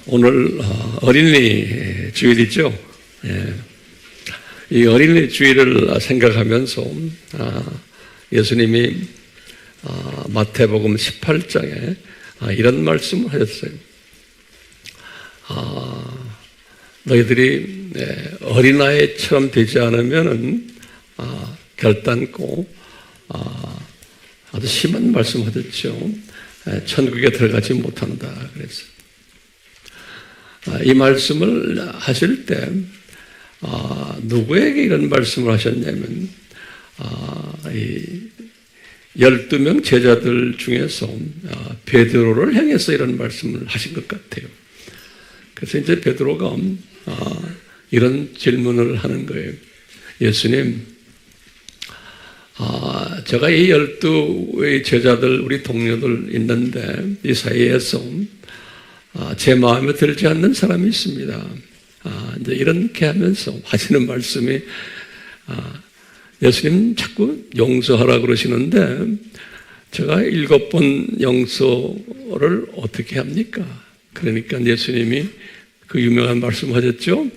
오늘 어린이 주일이죠. 예. 이 어린이 주일을 생각하면서 예수님이 마태복음 18장에 이런 말씀을 하셨어요. 너희들이 어린아이처럼 되지 않으면은 결단코 아주 심한 말씀하셨죠. 천국에 들어가지 못한다 그랬어요. 이 말씀을 하실 때 누구에게 이런 말씀을 하셨냐면 12명 제자들 중에서 베드로를 향해서 이런 말씀을 하신 것 같아요. 그래서 이제 베드로가 이런 질문을 하는 거예요. 예수님, 제가 이 12의 제자들, 우리 동료들 있는데 이 사이에서 제 마음에 들지 않는 사람이 있습니다. 이제 이렇게 하면서 하시는 말씀이 예수님 자꾸 용서하라 그러시는데 제가 7번 용서를 어떻게 합니까? 그러니까 예수님이 그 유명한 말씀 하셨죠?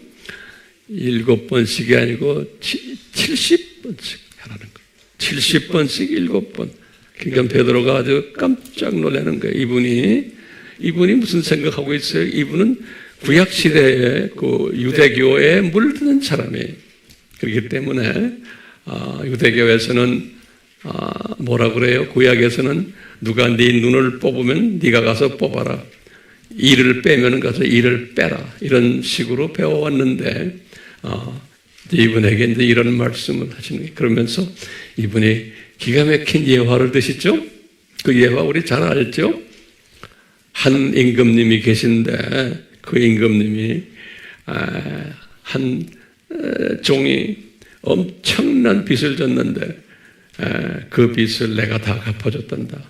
7번씩이 아니고 70번씩 하라는 거예요. 70번씩 7번. 그러니까 베드로가 아주 깜짝 놀라는 거예요. 이분이 무슨 생각하고 있어요? 이분은 구약시대의 그 유대교에 물드는 사람이에요. 그렇기 때문에 유대교에서는 뭐라 그래요? 구약에서는 누가 네 눈을 뽑으면 네가 가서 뽑아라. 이를 빼면 가서 이를 빼라. 이런 식으로 배워왔는데 이분에게 이제 이런 말씀을 하시는 거예요. 그러면서 이분이 기가 막힌 예화를 드시죠? 그 예화 우리 잘 알죠? 한 임금님이 계신데 그 임금님이 한 종이 엄청난 빚을 졌는데 그 빚을 내가 다 갚아줬단다.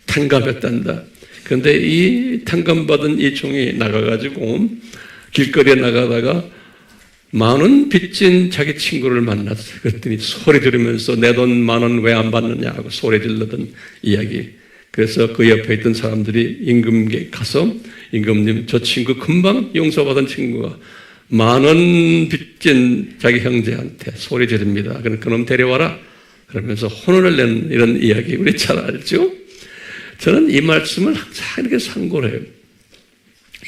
탕감했단다. 그런데 이 탕감받은 이 종이 나가가지고 길거리에 나가다가 만원 빚진 자기 친구를 만났어요. 그랬더니 소리 지르면서 내 돈 10,000원 왜 안 받느냐 하고 소리 질르던 이야기. 그래서 그 옆에 있던 사람들이 임금에게 가서 임금님 저 친구 금방 용서받은 친구가 10,000원 빚진 자기 형제한테 소리 지릅니다. 그럼 그놈 데려와라. 그러면서 혼을 내는 이런 이야기 우리 잘 알죠? 저는 이 말씀을 항상 이렇게 상고를 해요.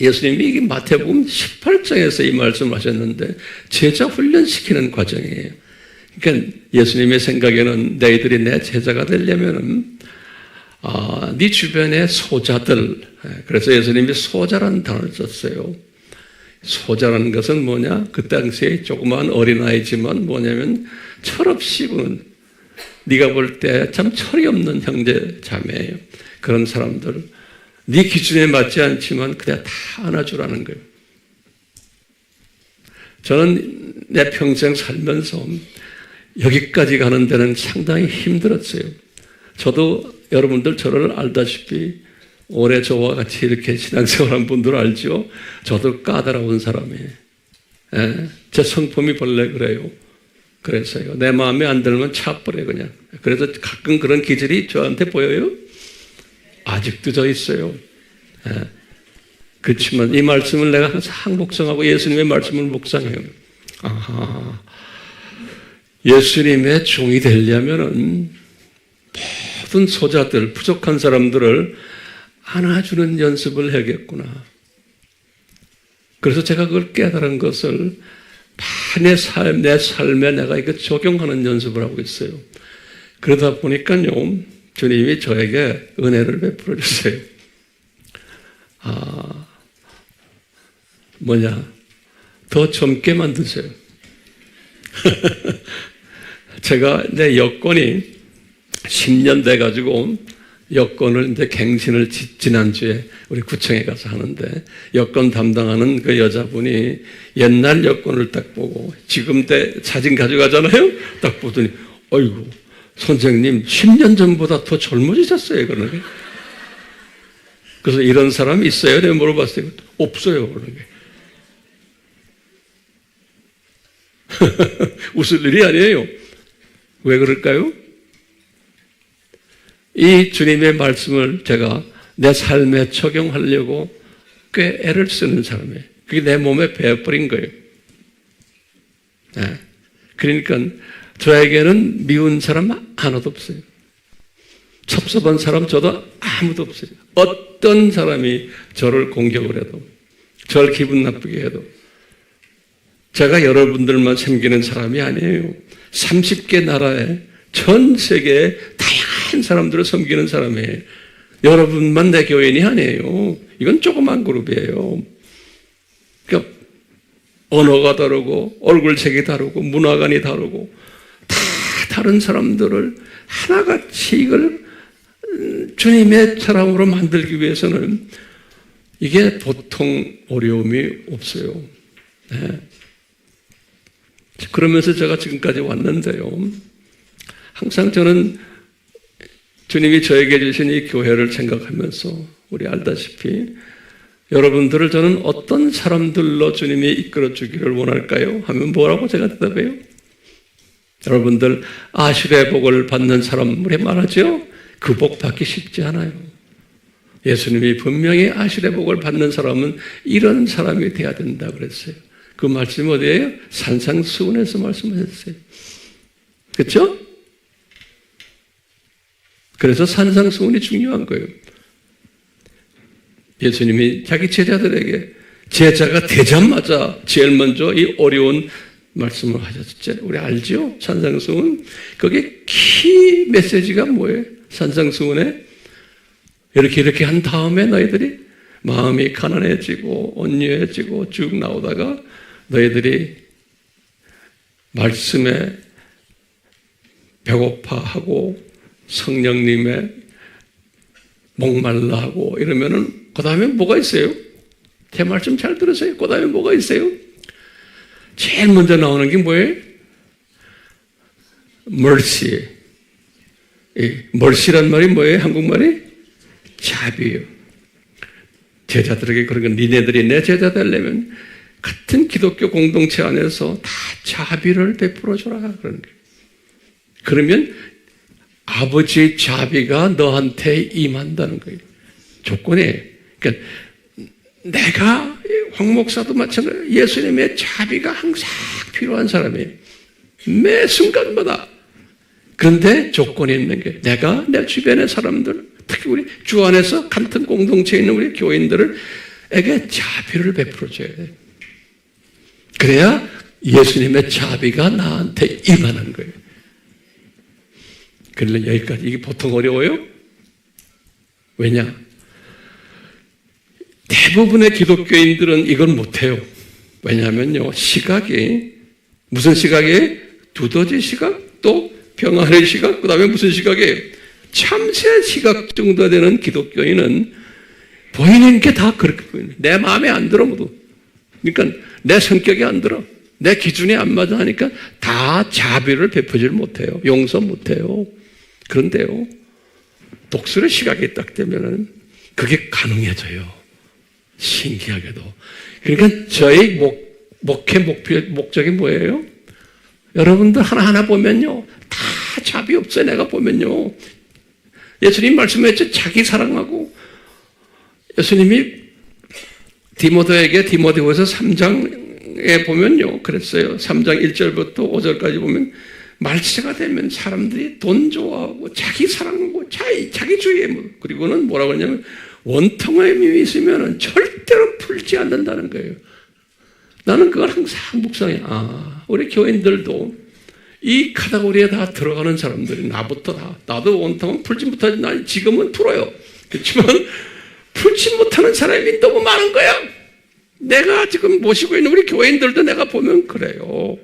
예수님이 이게 마태복음 18장에서 이 말씀을 하셨는데 제자 훈련시키는 과정이에요. 그러니까 예수님의 생각에는 너희들이 내 제자가 되려면은 네 주변의 소자들, 그래서 예수님이 소자라는 단어를 썼어요. 소자라는 것은 뭐냐? 그 당시에 조그마한 어린아이지만 뭐냐면 철없이 보는, 네가 볼 때 참 철이 없는 형제 자매예요. 그런 사람들, 네 기준에 맞지 않지만 그냥 다 안아주라는 거예요. 저는 내 평생 살면서 여기까지 가는 데는 상당히 힘들었어요. 저도 여러분들 저를 알다시피 올해 저와 같이 이렇게 신앙생활한 분들 알죠? 저도 까다로운 사람이에요. 제 성품이 본래 그래요. 그래서요. 내 마음에 안 들면 차버려 그냥. 그래서 가끔 그런 기질이 저한테 보여요. 아직도 저 있어요. 그렇지만 이 말씀을 내가 항상 묵상하고 예수님의 말씀을 묵상해요. 예수님의 종이 되려면은 모든 소자들, 부족한 사람들을 안아주는 연습을 해야겠구나. 그래서 제가 그걸 깨달은 것을 내 삶에 내가 이거 적용하는 연습을 하고 있어요. 그러다 보니까요, 주님이 저에게 은혜를 베풀어 주세요. 더 젊게 만드세요. 제가 내 여권이 10년 돼가지고 여권을 이제 갱신을 지난주에 우리 구청에 가서 하는데 여권 담당하는 그 여자분이 옛날 여권을 딱 보고 지금 때 사진 가져가잖아요. 딱 보더니 어이구 선생님 10년 전보다 더 젊어지셨어요. 그러는 게. 그래서 이런 사람이 있어요? 내가 물어봤어요. 없어요. 그러는 게. 웃을 일이 아니에요. 왜 그럴까요? 이 주님의 말씀을 제가 내 삶에 적용하려고 꽤 애를 쓰는 사람이에요. 그게 내 몸에 배어버린 거예요. 네. 그러니까 저에게는 미운 사람 하나도 없어요. 섭섭한 사람 저도 아무도 없어요. 어떤 사람이 저를 공격을 해도, 저를 기분 나쁘게 해도 제가 여러분들만 섬기는 사람이 아니에요. 30개 나라에 전 세계에 다양한 사람들을 섬기는 사람이에요. 여러분만 내 교인이 아니에요. 이건 조그만 그룹이에요. 그러니까 언어가 다르고 얼굴색이 다르고 문화관이 다르고 다 다른 사람들을 하나같이 이걸 주님의 사람으로 만들기 위해서는 이게 보통 어려움이 없어요. 네. 그러면서 제가 지금까지 왔는데요. 항상 저는 주님이 저에게 주신 이 교회를 생각하면서 우리 알다시피 여러분들을 저는 어떤 사람들로 주님이 이끌어 주기를 원할까요? 하면 뭐라고 제가 대답해요? 여러분들 아실의 복을 받는 사람 우리 말하죠? 그 복 받기 쉽지 않아요. 예수님이 분명히 아실의 복을 받는 사람은 이런 사람이 돼야 된다 그랬어요. 그 말씀 어디예요? 산상수훈에서 말씀하셨어요. 그렇죠? 그래서 산상수훈이 중요한 거예요. 예수님이 자기 제자들에게 제자가 되자마자 제일 먼저 이 어려운 말씀을 하셨죠. 우리 알죠? 산상수훈. 거기에 키 메시지가 뭐예요? 산상수훈에 이렇게 한 다음에 너희들이 마음이 가난해지고 온유해지고 쭉 나오다가 너희들이 말씀에 배고파하고 성령님의 목말라하고 이러면은 그 다음에 뭐가 있어요? 제 말씀 잘 들으세요. 그 다음에 뭐가 있어요? 제일 먼저 나오는 게 뭐예요? mercy. mercy란 말이 뭐예요? 한국말이? 자비예요. 제자들에게 그런 건 니네들이 내 제자 되려면 같은 기독교 공동체 안에서 다 자비를 베풀어 줘라 그런 거예요. 그러면 아버지의 자비가 너한테 임한다는 거예요. 조건이에요. 그러니까 내가 황 목사도 마찬가지로 예수님의 자비가 항상 필요한 사람이에요. 매 순간마다. 그런데 조건이 있는 게 내가 내 주변의 사람들, 특히 우리 주 안에서 같은 공동체에 있는 우리 교인들에게 자비를 베풀어줘야 돼요. 그래야 예수님의 자비가 나한테 임하는 거예요. 그러면 여기까지. 이게 보통 어려워요? 왜냐? 대부분의 기독교인들은 이건 못해요. 왜냐하면요, 시각이, 무슨 시각이에요? 두더지 시각, 또 병아리 시각, 그 다음에 무슨 시각이에요? 참새 시각 정도 되는 기독교인은 보이는 게 다 그렇게 보이는 거예요. 내 마음에 안 들어, 모두. 그러니까 내 성격이 안 들어. 내 기준이 안 맞아 하니까 다 자비를 베푸질 못해요. 용서 못해요. 그런데요, 독수리 시각이 딱 되면은 그게 가능해져요. 신기하게도. 그러니까 저희 목회 목적이 뭐예요? 여러분들 하나하나 보면요, 다 자비 없어요. 내가 보면요. 예수님 말씀했죠. 자기 사랑하고. 예수님이 디모데에게 디모데후서 3장에 보면요, 그랬어요. 3장 1절부터 5절까지 보면 말세가 되면 사람들이 돈 좋아하고 자기 사랑하고 자기 주의에, 그리고는 뭐라고 하냐면 원통의 힘이 있으면 절대로 풀지 않는다는 거예요. 나는 그걸 항상 묵상해. 우리 교인들도 이 카테고리에 다 들어가는 사람들이 나부터 다. 나도 원통은 풀지 못하지. 난 지금은 풀어요. 그렇지만 풀지 못하는 사람이 너무 많은 거야. 내가 지금 모시고 있는 우리 교인들도 내가 보면 그래요.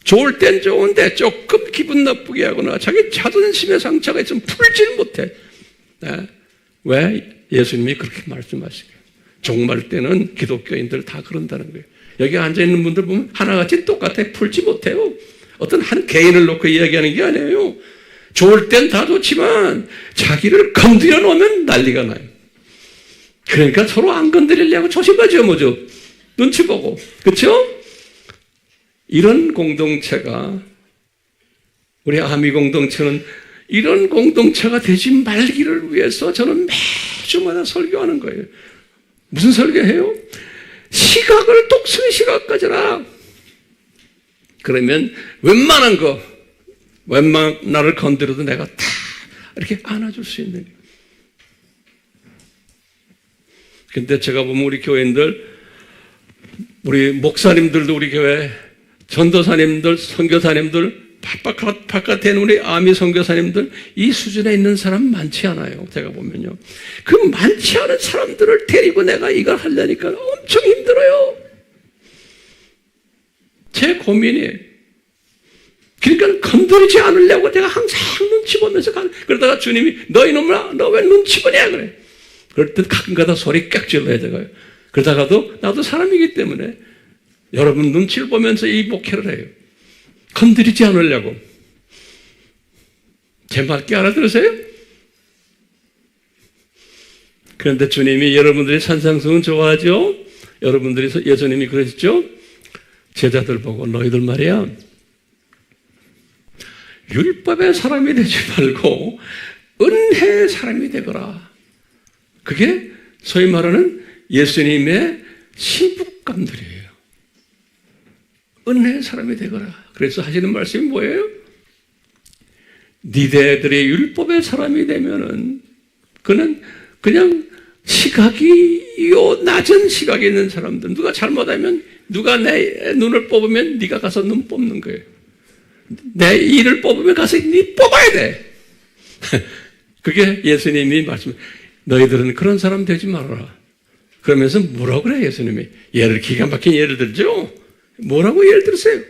좋을 땐 좋은데 조금 기분 나쁘게 하거나 자기 자존심에 상처가 있으면 풀질 못해. 네. 왜? 예수님이 그렇게 말씀하시고요. 종말 때는 기독교인들 다 그런다는 거예요. 여기 앉아있는 분들 보면 하나같이 똑같아. 풀지 못해요. 어떤 한 개인을 놓고 이야기하는 게 아니에요. 좋을 땐 다 좋지만 자기를 건드려 놓으면 난리가 나요. 그러니까 서로 안 건드리려고 조심하죠, 뭐죠? 눈치 보고. 그렇죠? 이런 공동체가, 우리 아미 공동체는 이런 공동체가 되지 말기를 위해서 저는 매주마다 설교하는 거예요. 무슨 설교해요? 시각을 독수리 시각 가져라. 그러면 웬만한 나를 건드려도 내가 다 이렇게 안아줄 수 있는 거예요. 근데 제가 보면 우리 교인들, 우리 목사님들도 우리 교회, 전도사님들, 선교사님들, 바깥에 있는 우리 아미 선교사님들, 이 수준에 있는 사람 많지 않아요. 제가 보면요. 그 많지 않은 사람들을 데리고 내가 이걸 하려니까 엄청 힘들어요. 제 고민이에요. 그러니까 건드리지 않으려고 내가 항상 눈치 보면서 그러다가 주님이 너 이놈아, 너 왜 눈치 보냐 그래. 그럴 때 가끔가다 소리 깍 질러야 돼요. 그러다가도 나도 사람이기 때문에 여러분 눈치를 보면서 이 목회를 해요. 건드리지 않으려고. 제 말 알아들으세요? 그런데 주님이 여러분들이 산상수훈 좋아하죠? 여러분들이 예수님이 그러셨죠? 제자들 보고 너희들 말이야 율법의 사람이 되지 말고 은혜의 사람이 되거라. 그게 소위 말하는 예수님의 신부감들이에요. 은혜의 사람이 되거라. 그래서 하시는 말씀이 뭐예요? 니네들의 율법의 사람이 되면은 그는 그냥 시각이 낮은 시각이 있는 사람들, 누가 잘못하면 누가 내 눈을 뽑으면 네가 가서 눈 뽑는 거예요. 내 이를 뽑으면 가서 네 뽑아야 돼. 그게 예수님이 너희들은 그런 사람 되지 말아라. 그러면서 뭐라고 그래 예수님이? 기가 막힌 예를 들죠? 뭐라고 예를 들으세요?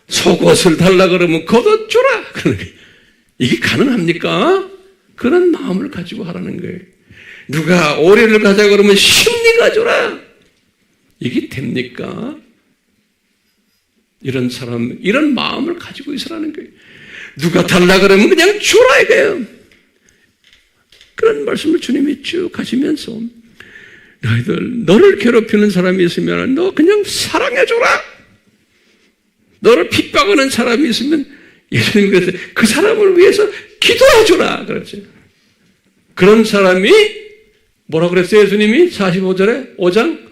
속옷을 달라 그러면 걷어주라. 이게 가능합니까? 그런 마음을 가지고 하라는 거예요. 누가 오래를 가자 그러면 심리 가져라. 이게 됩니까? 이런 사람, 이런 마음을 가지고 있으라는 거예요. 누가 달라 그러면 그냥 주라 이거예요. 그런 말씀을 주님이 쭉 하시면서 너를 괴롭히는 사람이 있으면 너 그냥 사랑해줘라. 너를 핍박하는 사람이 있으면 예수님이 그랬어요. 그 사람을 위해서 기도해줘라. 그랬어요. 그런 사람이 뭐라고 그랬어요? 예수님이 45절에 5장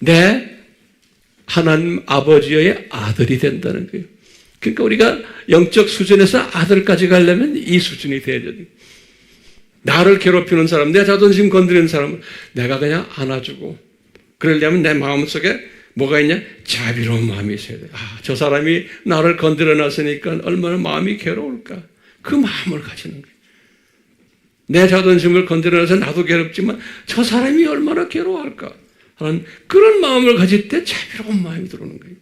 내 하나님 아버지의 아들이 된다는 거예요. 그러니까 우리가 영적 수준에서 아들까지 가려면 이 수준이 돼야죠. 나를 괴롭히는 사람, 내 자존심 건드리는 사람을 내가 그냥 안아주고, 그러려면 내 마음속에 뭐가 있냐? 자비로운 마음이 있어야 돼. 저 사람이 나를 건드려 놨으니까 얼마나 마음이 괴로울까? 그 마음을 가지는 거예요. 내 자존심을 건드려 놔서 나도 괴롭지만 저 사람이 얼마나 괴로워할까? 하는 그런 마음을 가질 때 자비로운 마음이 들어오는 거예요.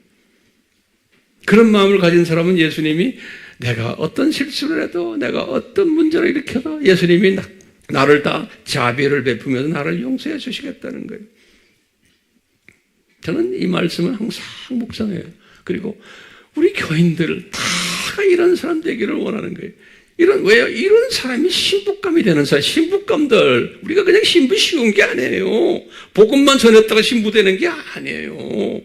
그런 마음을 가진 사람은 예수님이 내가 어떤 실수를 해도 내가 어떤 문제를 일으켜도 예수님이 나를 다 자비를 베푸면서 나를 용서해 주시겠다는 거예요. 저는 이 말씀을 항상 묵상해요. 그리고 우리 교인들 다 이런 사람 되기를 원하는 거예요. 왜요? 이런 사람이 신부감이 되는 사람, 신부감들. 우리가 그냥 신부 쉬운 게 아니에요. 복음만 전했다가 신부 되는 게 아니에요.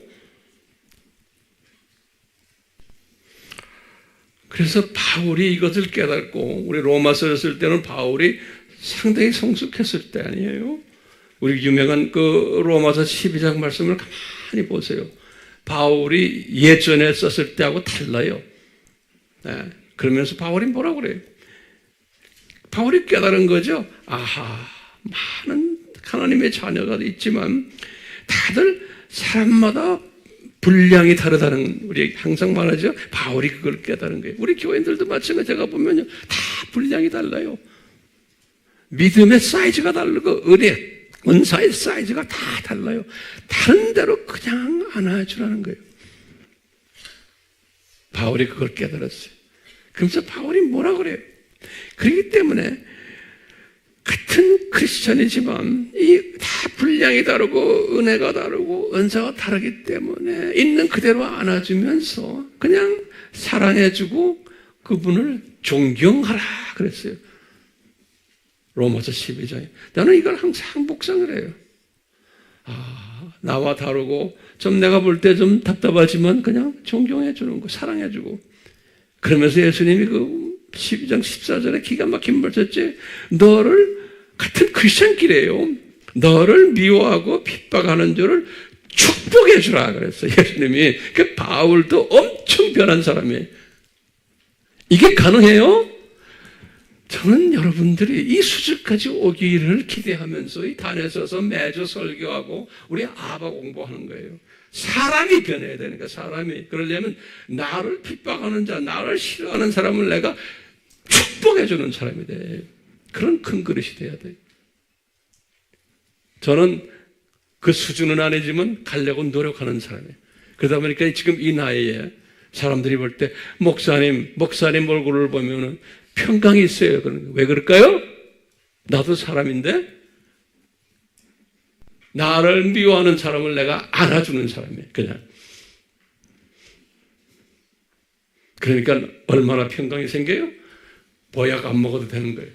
그래서 바울이 이것을 깨닫고, 우리 로마서를 쓸 때는 바울이 상당히 성숙했을 때 아니에요? 우리 유명한 그 로마서 12장 말씀을 가만히 보세요. 바울이 예전에 썼을 때하고 달라요. 네. 그러면서 바울이 뭐라고 그래요? 바울이 깨달은 거죠. 많은 하나님의 자녀가 있지만 다들 사람마다 분량이 다르다는, 우리 항상 말하죠. 바울이 그걸 깨달은 거예요. 우리 교인들도 마찬가지. 제가 보면요, 다 분량이 달라요. 믿음의 사이즈가 다르고 은사의 사이즈가 다 달라요. 다른 대로 그냥 안아주라는 거예요. 바울이 그걸 깨달았어요. 그러면서 바울이 뭐라 그래요? 그렇기 때문에 같은 크리스천이지만 이 다 분량이 다르고 은혜가 다르고 은사가 다르기 때문에 있는 그대로 안아주면서 그냥 사랑해주고 그분을 존경하라 그랬어요. 로마서 12장에. 나는 이걸 항상 묵상을 해요. 나와 다르고 좀 내가 볼 때 좀 답답하지만 그냥 존경해주는 거, 사랑해주고. 그러면서 예수님이 그 12장 14절에 기가 막힌 말 썼지. 너를 같은 크리스천끼리예요. 너를 미워하고 핍박하는 자를 축복해 주라 그랬어요. 예수님이. 그 바울도 엄청 변한 사람이에요. 이게 가능해요? 저는 여러분들이 이 수준까지 오기를 기대하면서 이 단에 서서 매주 설교하고 우리 아바 공부하는 거예요. 사람이 변해야 되니까, 사람이. 그러려면 나를 핍박하는 자, 나를 싫어하는 사람을 내가 축복해주는 사람이 돼. 그런 큰 그릇이 돼야 돼. 저는 그 수준은 아니지만 가려고 노력하는 사람이에요. 그러다 보니까 지금 이 나이에 사람들이 볼 때 목사님 얼굴을 보면은 평강이 있어요. 왜 그럴까요? 나도 사람인데 나를 미워하는 사람을 내가 안아주는 사람이에요. 그냥. 그러니까 얼마나 평강이 생겨요? 보약 안 먹어도 되는 거예요.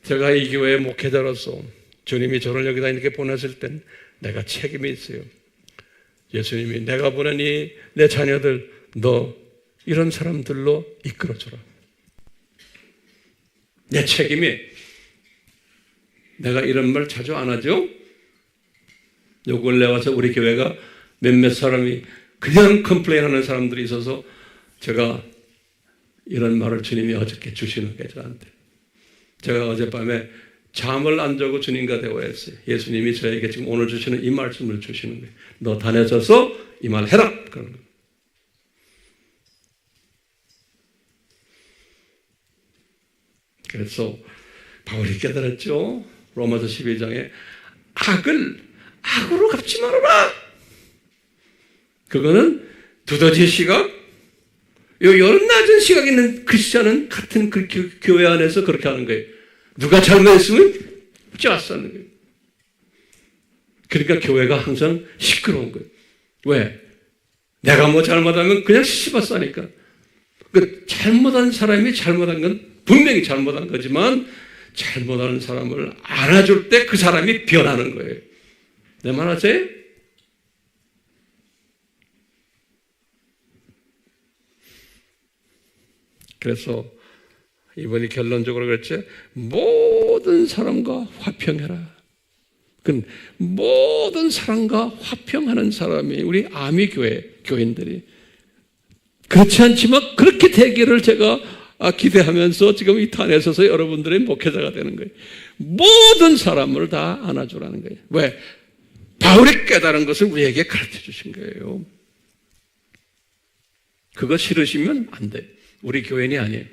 제가 이 교회의 목회자로서 주님이 저를 여기다 이렇게 보냈을 땐 내가 책임이 있어요. 예수님이 내가 보내니 내 자녀들 너 이런 사람들로 이끌어줘라. 내 책임이. 내가 이런 말 자주 안 하죠? 요 근래 와서 우리 교회가 몇몇 사람이 그냥 컴플레인하는 사람들이 있어서 제가 이런 말을 주님이 어저께 주시는 게 저한테. 제가 어젯밤에 잠을 안 자고 주님과 대화했어요. 예수님이 저에게 지금 오늘 주시는 이 말씀을 주시는 거예요. 너 다녀져서 이 말 해라. 그런 거예요. 그래서 바울이 깨달았죠. 로마서 12장에 악으로 갚지 말아라. 그거는 두더지 시각, 이런 낮은 시각에 있는 크리스찬은 같은 그 교회 안에서 그렇게 하는 거예요. 누가 잘못했으면 짜싸는 거예요. 그러니까 교회가 항상 시끄러운 거예요. 왜? 내가 뭐 잘못하면 그냥 씹어싸니까. 그 잘못한 사람이 잘못한 건 분명히 잘못한 거지만 잘못하는 사람을 안아줄 때 그 사람이 변하는 거예요. 내 말 아세요? 그래서 이번이 결론적으로 그랬죠. 모든 사람과 화평해라. 그 모든 사람과 화평하는 사람이 우리 아미 교인들이 그렇지 않지만 그렇게 되기를 제가 기대하면서 지금 이 탄에 서서 여러분들의 목회자가 되는 거예요. 모든 사람을 다 안아주라는 거예요. 왜? 바울이 깨달은 것을 우리에게 가르쳐 주신 거예요. 그거 싫으시면 안 돼요. 우리 교인이 아니에요.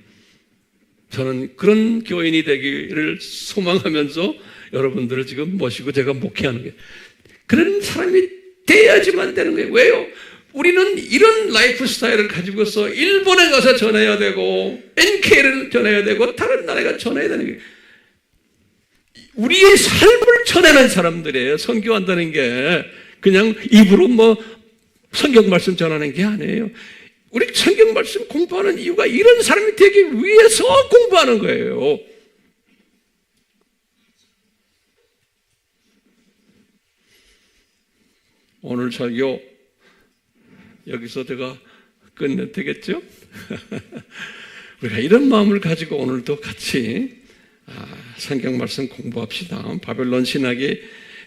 저는 그런 교인이 되기를 소망하면서 여러분들을 지금 모시고 제가 목회하는 거예요. 그런 사람이 돼야지만 되는 거예요. 왜요? 우리는 이런 라이프 스타일을 가지고서 일본에 가서 전해야 되고 NK를 전해야 되고 다른 나라에 전해야 되는 거예요. 우리의 삶을 전하는 사람들이에요. 선교한다는 게 그냥 입으로 성경 말씀 전하는 게 아니에요. 우리 성경 말씀 공부하는 이유가 이런 사람이 되기 위해서 공부하는 거예요. 오늘 설교 여기서 제가 끝내도 되겠죠? 우리가 이런 마음을 가지고 오늘도 같이 성경 말씀 공부합시다. 바벨론 신학이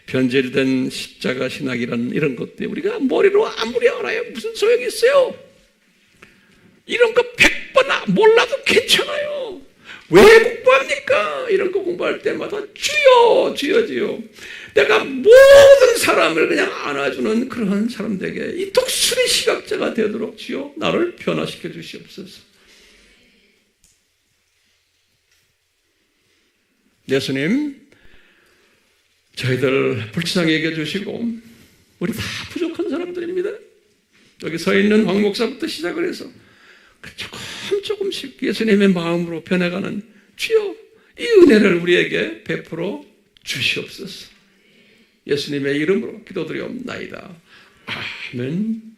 변질된 십자가 신학이라는 이런 것들 우리가 머리로 아무리 알아야 무슨 소용이 있어요? 이런 거 100번 몰라도 괜찮아요. 왜 공부합니까? 이런 거 공부할 때마다 주여 내가 모든 사람을 그냥 안아주는 그러한 사람들에게 이 독수리 시각자가 되도록 주여 나를 변화시켜 주시옵소서. 예수님 저희들 불쌍히 여겨주시고 우리 다 부족한 사람들입니다. 여기 서 있는 황 목사부터 시작을 해서 조금씩 예수님의 마음으로 변해가는 주여 이 은혜를 우리에게 베풀어 주시옵소서. 예수님의 이름으로 기도드리옵나이다. 아멘.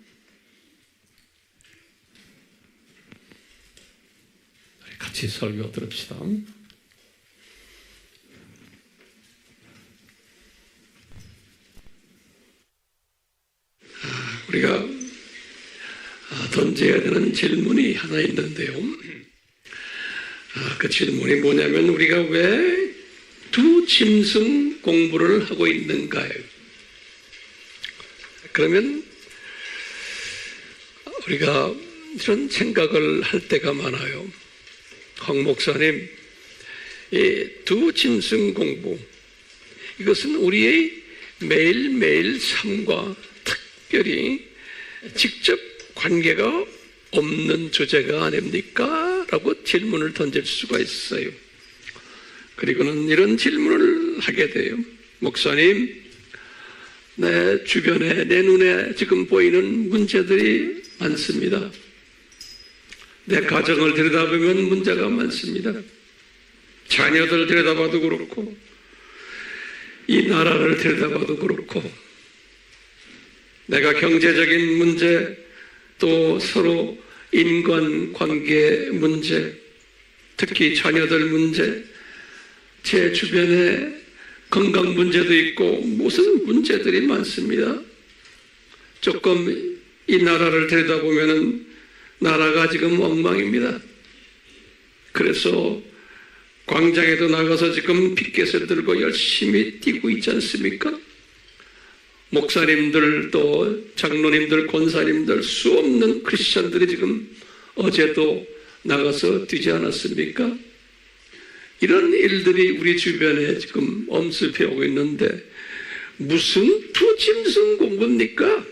같이 설교 들읍시다. 우리가 던져야 되는 질문이 하나 있는데요. 그 질문이 뭐냐면 우리가 왜 두 짐승 공부를 하고 있는가요? 그러면 우리가 이런 생각을 할 때가 많아요. 황 목사님, 이 두 짐승 공부, 이것은 우리의 매일매일 삶과 특별히 직접 관계가 없는 주제가 아닙니까? 라고 질문을 던질 수가 있어요. 그리고는 이런 질문을 하게 돼요. 목사님, 내 주변에, 내 눈에 지금 보이는 문제들이 많습니다. 내 가정을 들여다보면 문제가 많습니다. 자녀들 들여다봐도 그렇고, 이 나라를 들여다봐도 그렇고, 내가 경제적인 문제, 또 서로 인간관계 문제, 특히 자녀들 문제, 제 주변에 건강 문제도 있고 무슨 문제들이 많습니다. 조금 이 나라를 들여다보면 나라가 지금 엉망입니다. 그래서 광장에도 나가서 지금 피켓을 들고 열심히 뛰고 있지 않습니까? 목사님들 또 장로님들 권사님들 수없는 크리스천들이 지금 어제도 나가서 뛰지 않았습니까? 이런 일들이 우리 주변에 지금 엄습해 오고 있는데 무슨 두 짐승 공부입니까?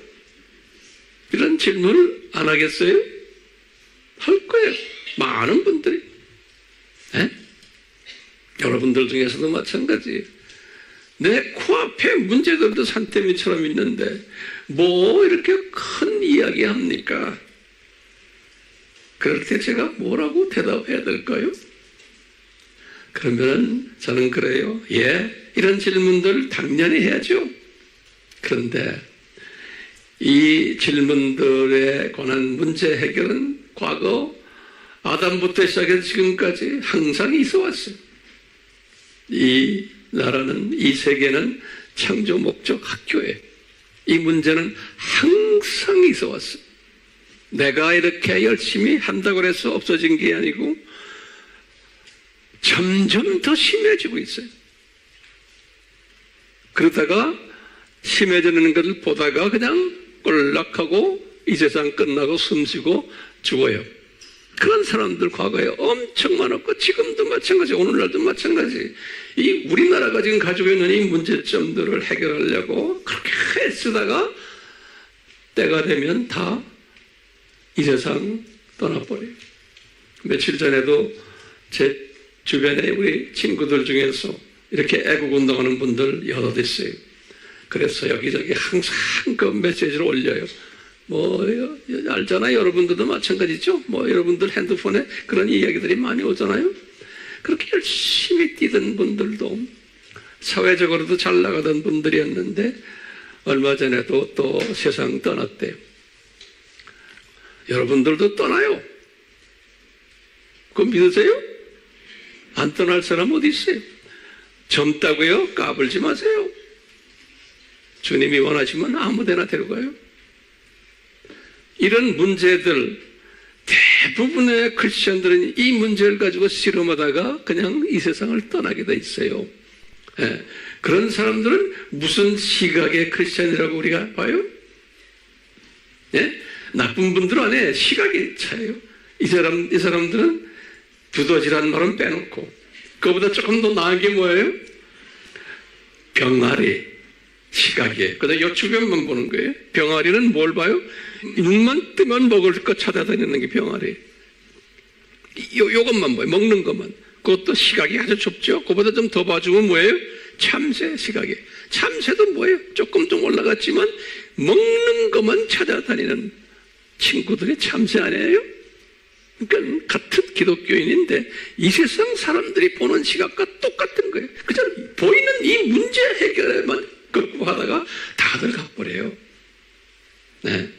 이런 질문을 안 하겠어요? 할 거예요. 많은 분들이. 에? 여러분들 중에서도 마찬가지. 내 코앞에 문제들도 산더미처럼 있는데 뭐 이렇게 큰 이야기 합니까? 그럴 때 제가 뭐라고 대답해야 될까요? 그러면 저는 그래요. 예, 이런 질문들 당연히 해야죠. 그런데 이 질문들에 관한 문제 해결은 과거 아담부터 시작해서 지금까지 항상 있어 왔어요. 이 나라는, 이 세계는 창조 목적 학교예요. 이 문제는 항상 있어 왔어요. 내가 이렇게 열심히 한다고 해서 없어진 게 아니고 점점 더 심해지고 있어요. 그러다가 심해지는 것을 보다가 그냥 꼴락하고 이 세상 끝나고 숨쉬고 죽어요. 그런 사람들 과거에 엄청 많았고 지금도 마찬가지, 오늘날도 마찬가지. 이 우리나라가 지금 가지고 있는 이 문제점들을 해결하려고 그렇게 애쓰다가 때가 되면 다 이 세상 떠나버려요. 며칠 전에도 제 주변에 우리 친구들 중에서 이렇게 애국운동하는 분들 여럿 있어요. 그래서 여기저기 항상 그 메시지를 올려요. 뭐 알잖아요. 여러분들도 마찬가지죠. 뭐 여러분들 핸드폰에 그런 이야기들이 많이 오잖아요. 그렇게 열심히 뛰던 분들도 사회적으로도 잘 나가던 분들이었는데 얼마 전에도 또 세상 떠났대요. 여러분들도 떠나요. 그거 믿으세요? 안 떠날 사람 어디 있어요? 젊다고요? 까불지 마세요. 주님이 원하시면 아무데나 데려가요. 이런 문제들, 대부분의 크리스천들은 이 문제를 가지고 씨름하다가 그냥 이 세상을 떠나게 돼 있어요. 예. 그런 사람들은 무슨 시각의 크리스천이라고 우리가 봐요? 예? 나쁜 분들 안에 시각이 차요. 이 사람들은 두더지란 말은 빼놓고, 그거보다 조금 더 나은 게 뭐예요? 병아리, 시각이에요. 그다음 요 주변만 보는 거예요. 병아리는 뭘 봐요? 눈만 뜨면 먹을 것 찾아다니는 게 병아리. 요것만 봐요. 먹는 것만. 그것도 시각이 아주 좁죠. 그거보다 좀 더 봐주면 뭐예요? 참새, 시각이. 참새도 뭐예요? 조금 좀 올라갔지만 먹는 것만 찾아다니는 친구들이 참새 아니에요? 그러니까 같은 기독교인인데 이 세상 사람들이 보는 시각과 똑같은 거예요. 그저 보이는 이 문제 해결에만 하다가 다들 가버려요. 네.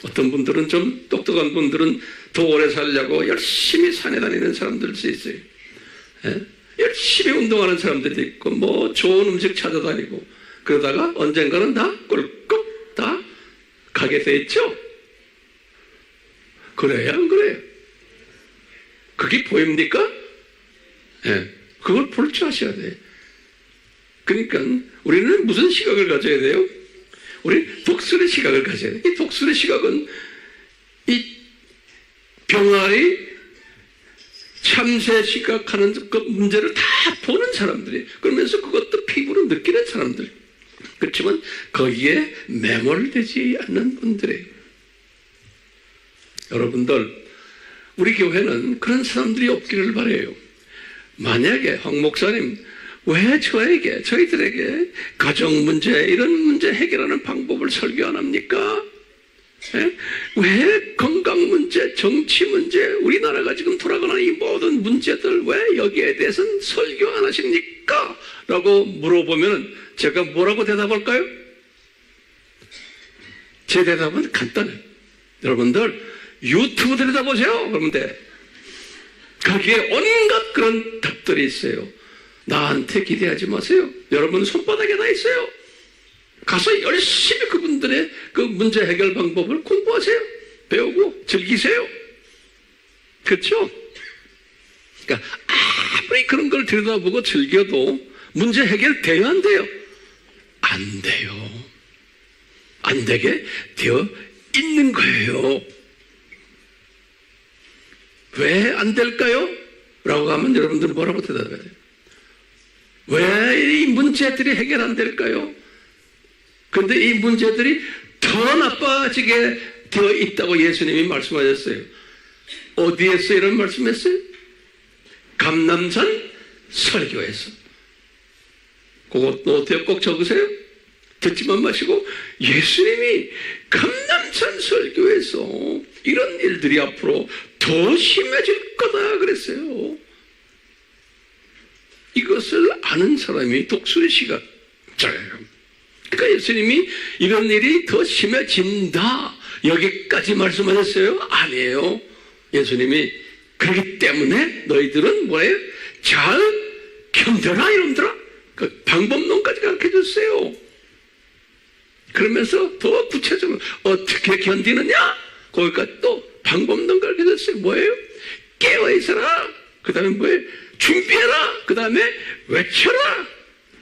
어떤 분들은 좀 똑똑한 분들은 더 오래 살려고 열심히 산에 다니는 사람들도 있어요. 네. 열심히 운동하는 사람들도 있고 뭐 좋은 음식 찾아다니고 그러다가 언젠가는 다 꿀꺽 다 가게 돼 있죠. 그래요, 안 그래요? 그게 보입니까? 예, 그걸 볼 줄 아셔야 돼요. 그러니까 우리는 무슨 시각을 가져야 돼요? 우리 독수리 시각을 가져야 돼요. 이 독수리 시각은 이 병아리 참새 시각하는 그 문제를 다 보는 사람들이, 그러면서 그것도 피부로 느끼는 사람들, 그렇지만 거기에 매몰되지 않는 분들이에요. 여러분들, 우리 교회는 그런 사람들이 없기를 바라요. 만약에 황 목사님 왜 저희들에게 가정 문제, 이런 문제 해결하는 방법을 설교 안 합니까? 예? 왜 건강 문제, 정치 문제, 우리나라가 지금 돌아가는 이 모든 문제들 왜 여기에 대해서는 설교 안 하십니까? 라고 물어보면 제가 뭐라고 대답할까요? 제 대답은 간단해요. 여러분들 유튜브 들여다보세요. 그러면 돼. 거기에 온갖 그런 답들이 있어요. 나한테 기대하지 마세요. 여러분 손바닥에 다 있어요. 가서 열심히 그분들의 그 문제 해결 방법을 공부하세요. 배우고 즐기세요. 그렇죠? 그러니까 아무리 그런 걸 들여다보고 즐겨도 문제 해결 돼요, 안 돼요? 안 돼요. 안 되게 되어 있는 거예요. 왜 안 될까요? 라고 하면 여러분들 뭐라고 대답해야 돼요? 왜 이 문제들이 해결 안 될까요? 그런데 이 문제들이 더 나빠지게 되어 있다고 예수님이 말씀하셨어요. 어디에서 이런 말씀했어요? 감람산 설교에서. 그거 노트에 꼭 적으세요. 듣지만 마시고, 예수님이 감람산 설교에서 이런 일들이 앞으로 더 심해질 거다 그랬어요. 이것을 아는 사람이 독수리 시각자예요. 그러니까 예수님이 이런 일이 더 심해진다 여기까지 말씀하셨어요? 아니에요. 예수님이 그렇기 때문에 너희들은 뭐예요? 잘 견뎌라 이놈들아. 그 방법론까지 가르쳐줬어요. 그러면서 더 구체적으로 어떻게 견디느냐? 거기까지 또 방법론 가르쳐줬어요. 뭐예요? 깨어있어라. 그 다음에 뭐예요? 준비해라. 그 다음에 외쳐라.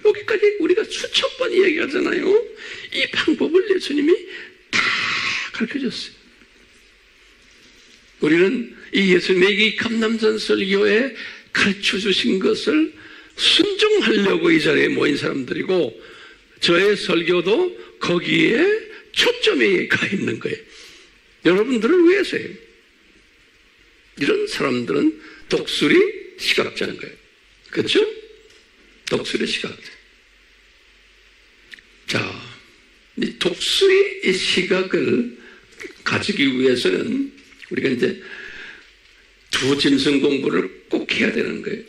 여기까지 우리가 수천 번 얘기하잖아요. 이 방법을 예수님이 다 가르쳐줬어요. 우리는 이 예수님의 이 감람산 설교에 가르쳐주신 것을 순종하려고 이 자리에 모인 사람들이고, 저의 설교도 거기에 초점이 가 있는 거예요. 여러분들을 위해서예요. 이런 사람들은 독수리 시각자인 거예요. 그렇죠? 독수리 시각자. 자, 이 독수리 시각을 가지기 위해서는 우리가 이제 두 짐승 공부를 꼭 해야 되는 거예요.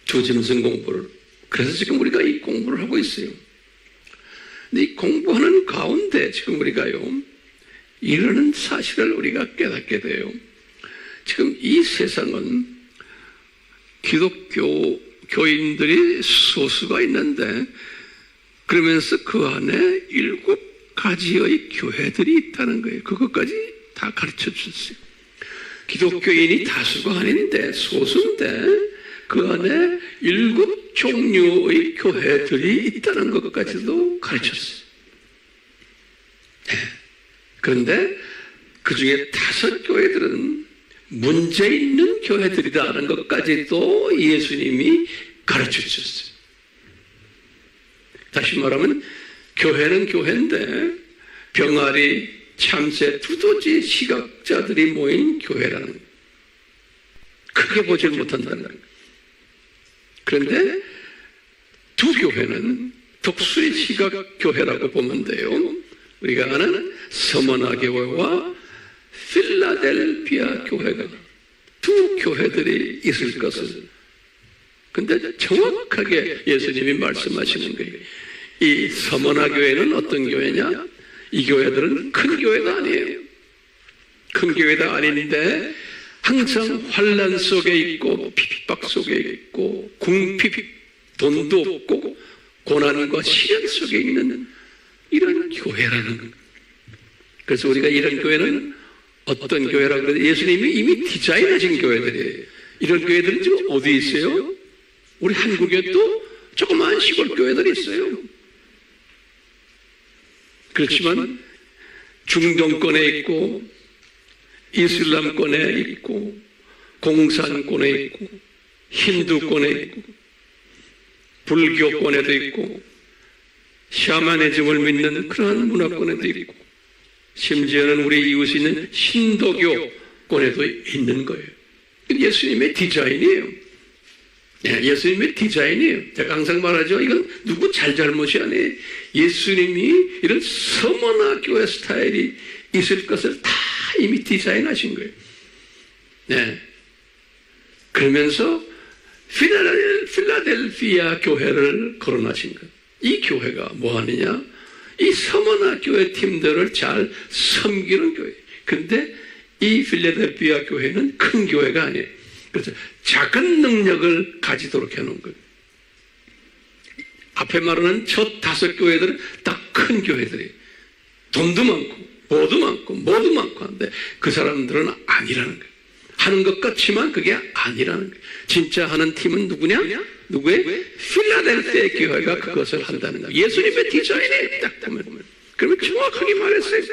두 짐승 공부를. 그래서 지금 우리가 이 공부를 하고 있어요. 근데 이 공부하는 가운데 지금 우리가요, 이러는 사실을 우리가 깨닫게 돼요. 지금 이 세상은 기독교 교인들이 소수가 있는데, 그러면서 그 안에 7가지의 교회들이 있다는 거예요. 그것까지 다 가르쳐 주셨어요. 기독교인이 다수가 아닌데, 소수인데, 그 안에 7종류의 교회들이 있다는 것까지도 가르쳤어요. 네. 그런데 그 중에 5교회들은 문제 있는 교회들이라는 것까지도 예수님이 가르쳐 주셨어요. 다시 말하면 교회는 교회인데 병아리, 참새, 두더지 시각자들이 모인 교회라는 거예요. 크게 보지 못한다는 거예요. 그런데 두 교회는 독수리 시각 교회라고 보면 돼요. 우리가 아는 서머나 교회와 필라델피아 교회가 두 교회들이 있을 것을. 근데 정확하게 예수님이 말씀하시는 거예요. 이 서머나 교회는 어떤 교회냐? 이 교회들은 큰 교회가 아니에요. 큰 교회가 아닌데 항상 환난 속에 있고 핍박 속에 있고 궁핍, 돈도 없고 고난과 시련 속에 있는 이런 교회라는 거예요. 그래서 우리가 이런 교회는 어떤 교회라 그래도 예수님이 이미 디자인하신 교회들이에요. 이런 교회들은 지금 어디 있어요? 우리 한국에도 조그마한 시골 교회들이 있어요. 그렇지만 중동권에 있고 이슬람권에 있고 공산권에 있고 힌두권에 있고 불교권에도 있고 샤머니즘을 믿는 그러한 문화권에도 있고 심지어는 우리 이웃에 있는 신도교권에도 있는 거예요. 예수님의 디자인이에요. 예수님의 디자인이에요. 제가 항상 말하죠. 이건 누구 잘잘못이 아니에요. 예수님이 이런 서머나 교회 스타일이 있을 것을 다 이미 디자인하신 거예요. 네. 그러면서 필라델피아 교회를 거론하신 거예요. 이 교회가 뭐 하느냐? 이 서머나 교회 팀들을 잘 섬기는 교회. 근데 이 필라델피아 교회는 큰 교회가 아니에요. 그래서 작은 능력을 가지도록 해놓은 거예요. 앞에 말하는 첫 5 교회들은 다 큰 교회들이에요. 돈도 많고 뭐도 많고 한데 그 사람들은 아니라는 거예요. 하는 것 같지만 그게 아니라는 거예요. 진짜 하는 팀은 누구냐? 누구의? 필라델피아 교회가 그것을 한다는 거예요. 예수님의 디자인에 딱 보면. 그러면 정확하게 말했어요.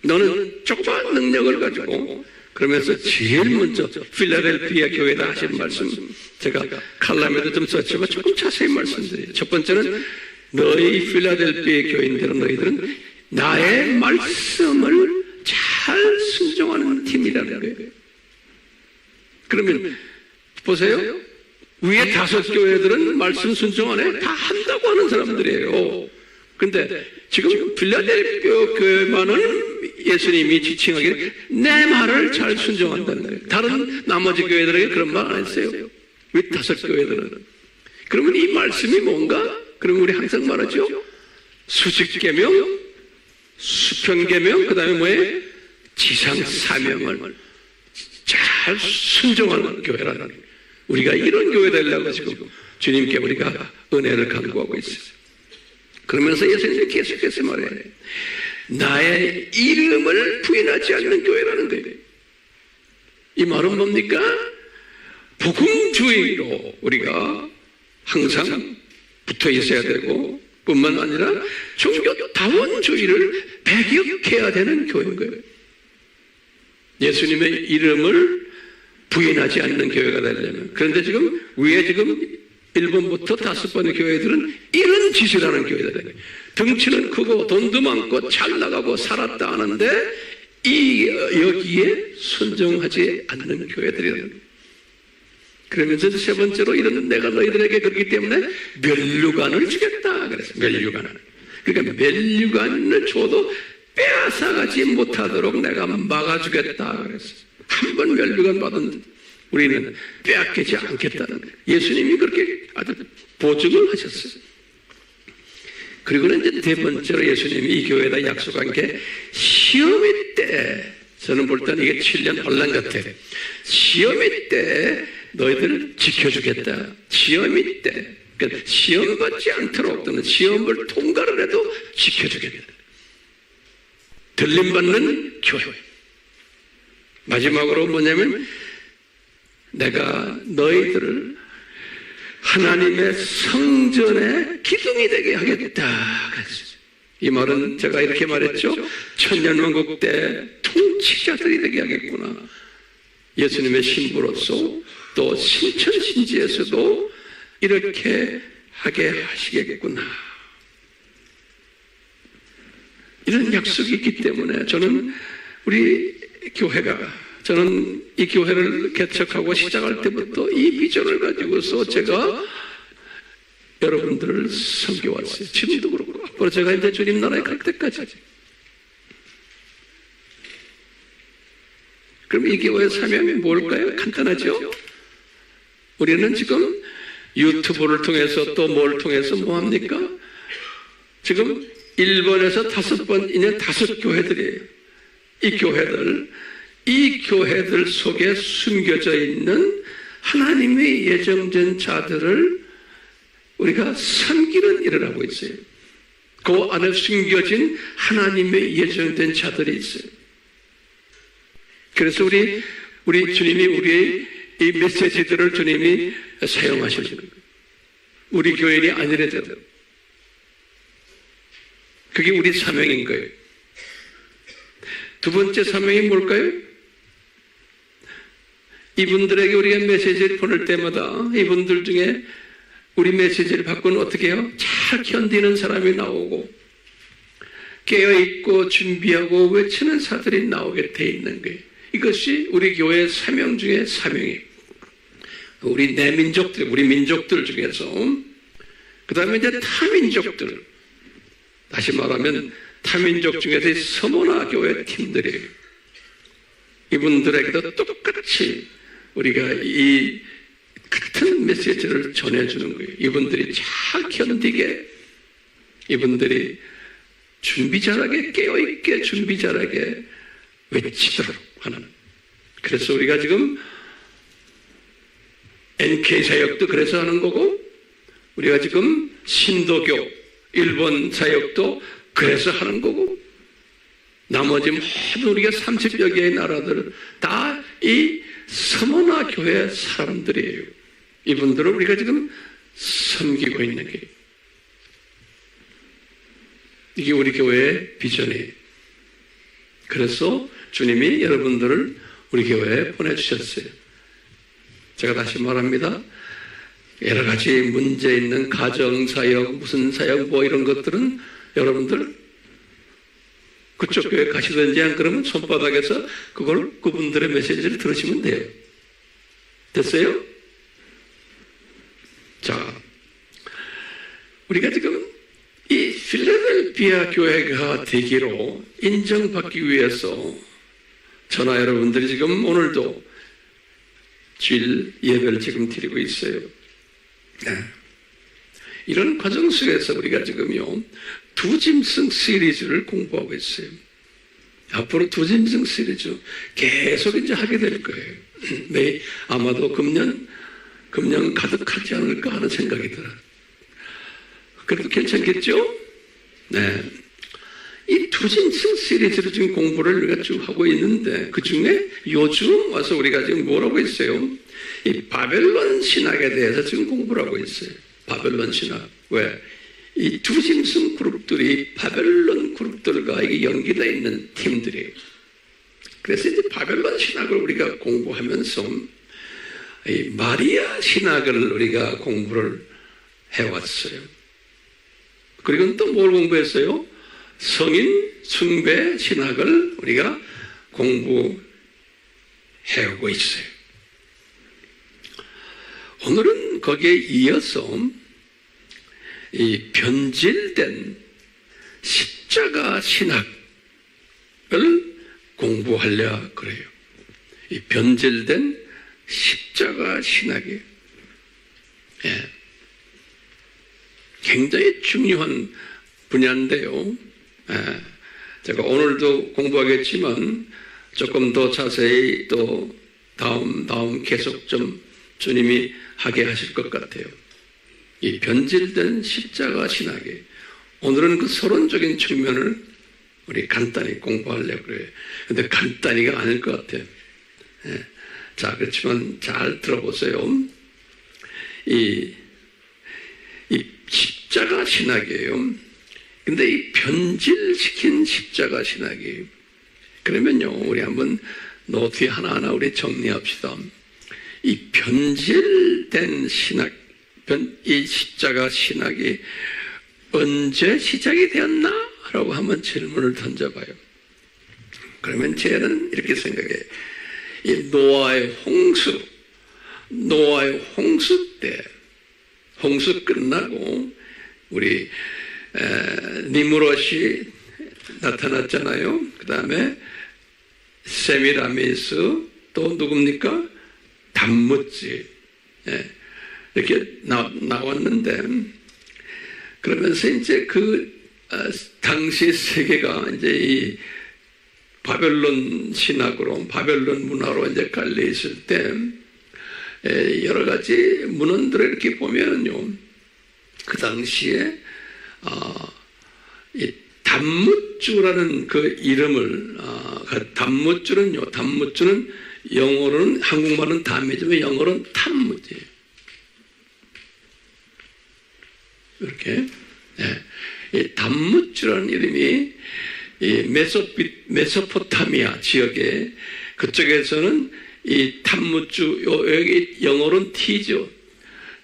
너는 조그만 능력을 가지고 그러면서 제일 먼저 필라델피아 교회다 하신 말씀 제가 칼럼에도 좀 썼지만 조금 자세히 말씀드려요. 첫 번째는 너희 필라델피아 교인들은 너희들은 나의 말씀을 잘 순종하는 팀이라는 거예요. 그러면 보세요. 위에 5 교회들은 말씀 순종 안 해? 다 한다고 하는 사람들이에요. 근데 지금 필라델피아 교회만은 예수님이 지칭하기를 내 말을 잘 순종한다는 거예요. 다른 나머지 교회들에게 그런 말 안 했어요. 위 5 교회들은. 그러면 이 말씀이 뭔가? 그러면 우리 항상 말하죠. 수직계명, 수평계명, 그 다음에 뭐예요? 지상사명을 잘 순종하는 교회라는 거예요. 우리가 이런 교회 되려고 지금 주님께 우리가 은혜를 간구하고 있어요. 그러면서 예수님이 계속해서 말해요. 나의 이름을 부인하지 않는 교회라는 거예요. 이 말은 뭡니까? 복음주의로 우리가 항상 붙어 있어야 되고 뿐만 아니라 종교다원주의를 배격해야 되는 교회인 거예요. 예수님의 이름을 부인하지 않는 교회가 되려면. 그런데 지금 위에 지금 1번부터 5번의 교회들은 이런 짓을 하는 교회들이에요. 덩치는 크고 돈도 많고 잘 나가고 살았다 하는데 여기에 순종하지 않는 교회들이라는 거예요. 그러면서 3번째로 이런 내가 너희들에게 그렇기 때문에 면류관을 주겠다 그랬어요. 면류관을. 그러니까 면류관을 줘도 빼앗아가지 못하도록 내가 막아주겠다 그랬어요. 한 번 면류관 받은 우리는 빼앗기지 않겠다는 거예요. 예수님이 그렇게 아주 보증을 하셨어요. 그리고는 이제 4번째로 예수님이 이 교회에다 약속한 게 시험의 때, 저는 볼 때는 이게 7년 혼란 같아요. 시험의 때 너희들을 지켜주겠다. 시험의 때, 그러니까 시험 받지 않도록 또는 시험을 통과를 해도 지켜주겠다. 들림받는 교회. 마지막으로 뭐냐면 내가 너희들을 하나님의 성전의 기둥이 되게 하겠다 그랬어요. 이 말은 제가 이렇게 말했죠. 천년왕국 때 통치자들이 되게 하겠구나. 예수님의 신부로서 또 신천신지에서도 이렇게 하게 하시겠구나. 이런 약속이 있기 때문에 저는 우리 교회가 저는 이 교회를 개척하고 시작할 때부터 이 비전을 가지고서 제가 여러분들을 섬겨왔어요. 지금도 그렇고 앞으로 제가 이제 주님 나라에 갈 때까지. 그럼 이 교회의 사명이 뭘까요? 간단하죠? 우리는 지금 유튜브를 통해서 또 뭘 통해서 뭐합니까? 지금 1번에서 5번 있는 5 교회들이에요. 이 교회들 속에 숨겨져 있는 하나님의 예정된 자들을 우리가 섬기는 일을 하고 있어요. 그 안에 숨겨진 하나님의 예정된 자들이 있어요. 그래서 우리 주님이 우리의 이 메시지들을 주님이 사용하시는 거예요. 우리 교인이 아니래도 그게 우리 사명인 거예요. 두 번째 사명이 뭘까요? 이분들에게 우리가 메시지를 보낼 때마다 이분들 중에 우리 메시지를 받고는 어떻게 해요? 잘 견디는 사람이 나오고 깨어있고 준비하고 외치는 사들이 나오게 돼 있는 거예요. 이것이 우리 교회의 사명 중에 사명이에요. 우리 내민족들, 우리 민족들 중에서 그 다음에 이제 타민족들, 다시 말하면 타민족 중에서 서머나 교회 팀들이에요. 이분들에게도 똑같이 우리가 이 같은 메시지를 전해주는 거예요. 이분들이 잘 견디게, 이분들이 준비 잘하게, 깨어있게 준비 잘하게 외치도록 하는. 그래서 우리가 지금 NK 사역도 그래서 하는 거고, 우리가 지금 신도교 일본 사역도 그래서 하는 거고, 나머지 모든 우리가 30여 개의 나라들 다 이 서머나 교회 사람들이에요. 이분들을 우리가 지금 섬기고 있는 게, 이게 우리 교회의 비전이에요. 그래서 주님이 여러분들을 우리 교회에 보내주셨어요. 제가 다시 말합니다. 여러 가지 문제 있는 가정사역, 무슨 사역, 뭐 이런 것들은 여러분들 그쪽 교회 가시든지 안 그러면 손바닥에서 그분들의 메시지를 들으시면 돼요. 됐어요? 자, 우리가 지금 이 필라델피아 교회가 되기로 인정받기 위해서 저나 여러분들이 지금 오늘도 주일 예배를 지금 드리고 있어요. 네. 이런 과정 속에서 우리가 지금요, 두 짐승 시리즈를 공부하고 있어요. 앞으로 두 짐승 시리즈 계속 이제 하게 될 거예요. 네, 아마도 금년 가득하지 않을까 하는 생각이 들어요. 그래도 괜찮겠죠? 네. 이 두 짐승 시리즈를 지금 공부를 우리가 쭉 하고 있는데, 그 중에 요즘 와서 우리가 지금 뭘 하고 있어요? 이 바벨론 신학에 대해서 지금 공부를 하고 있어요. 바벨론 신학. 왜? 이 두 짐승 그룹들이 바벨론 그룹들과 이게 연계되어 있는 팀들이에요. 그래서 이제 바벨론 신학을 우리가 공부하면서 이 마리아 신학을 우리가 공부를 해왔어요. 그리고 또 뭘 공부했어요? 성인 숭배 신학을 우리가 공부해오고 있어요. 오늘은 거기에 이어서 이 변질된 십자가 신학을 공부하려 그래요. 이 변질된 십자가 신학이에요. 예. 굉장히 중요한 분야인데요. 예. 제가 오늘도 공부하겠지만 조금 더 자세히 또 다음 계속 좀 주님이 하게 하실 것 같아요. 이 변질된 십자가 신학에 오늘은 그 서론적인 측면을 우리 간단히 공부하려고 그래요. 근데 간단히가 아닐 것 같아요. 예. 자, 그렇지만 잘 들어보세요. 이 십자가 신학이에요. 근데 이 변질시킨 십자가 신학이에요. 그러면요, 우리 한번 노트에 하나하나 우리 정리합시다. 이 변질된 신학, 이 십자가 신학이 언제 시작이 되었나? 라고 한번 질문을 던져봐요. 그러면 쟤는 이렇게 생각해요. 이 노아의 홍수 때, 홍수 끝나고 우리 니무롯이 나타났잖아요. 그 다음에 세미라미스, 또 누굽니까? 담무지. 예. 이렇게 나왔는데, 그러면서 이제 당시 세계가 이제 이 바벨론 신학으로, 바벨론 문화로 이제 갈려 있을 때, 여러 가지 문헌들을 이렇게 보면요, 그 당시에, 이 담무주라는 그 이름을 단무주는 영어로는, 한국말은 담이지만 영어로는 탐무지예요. 이렇게. 네. 이 단무주라는 이름이 이 메소포타미아 지역에, 그쪽에서는 이 단무주, 여기 영어로는 T죠.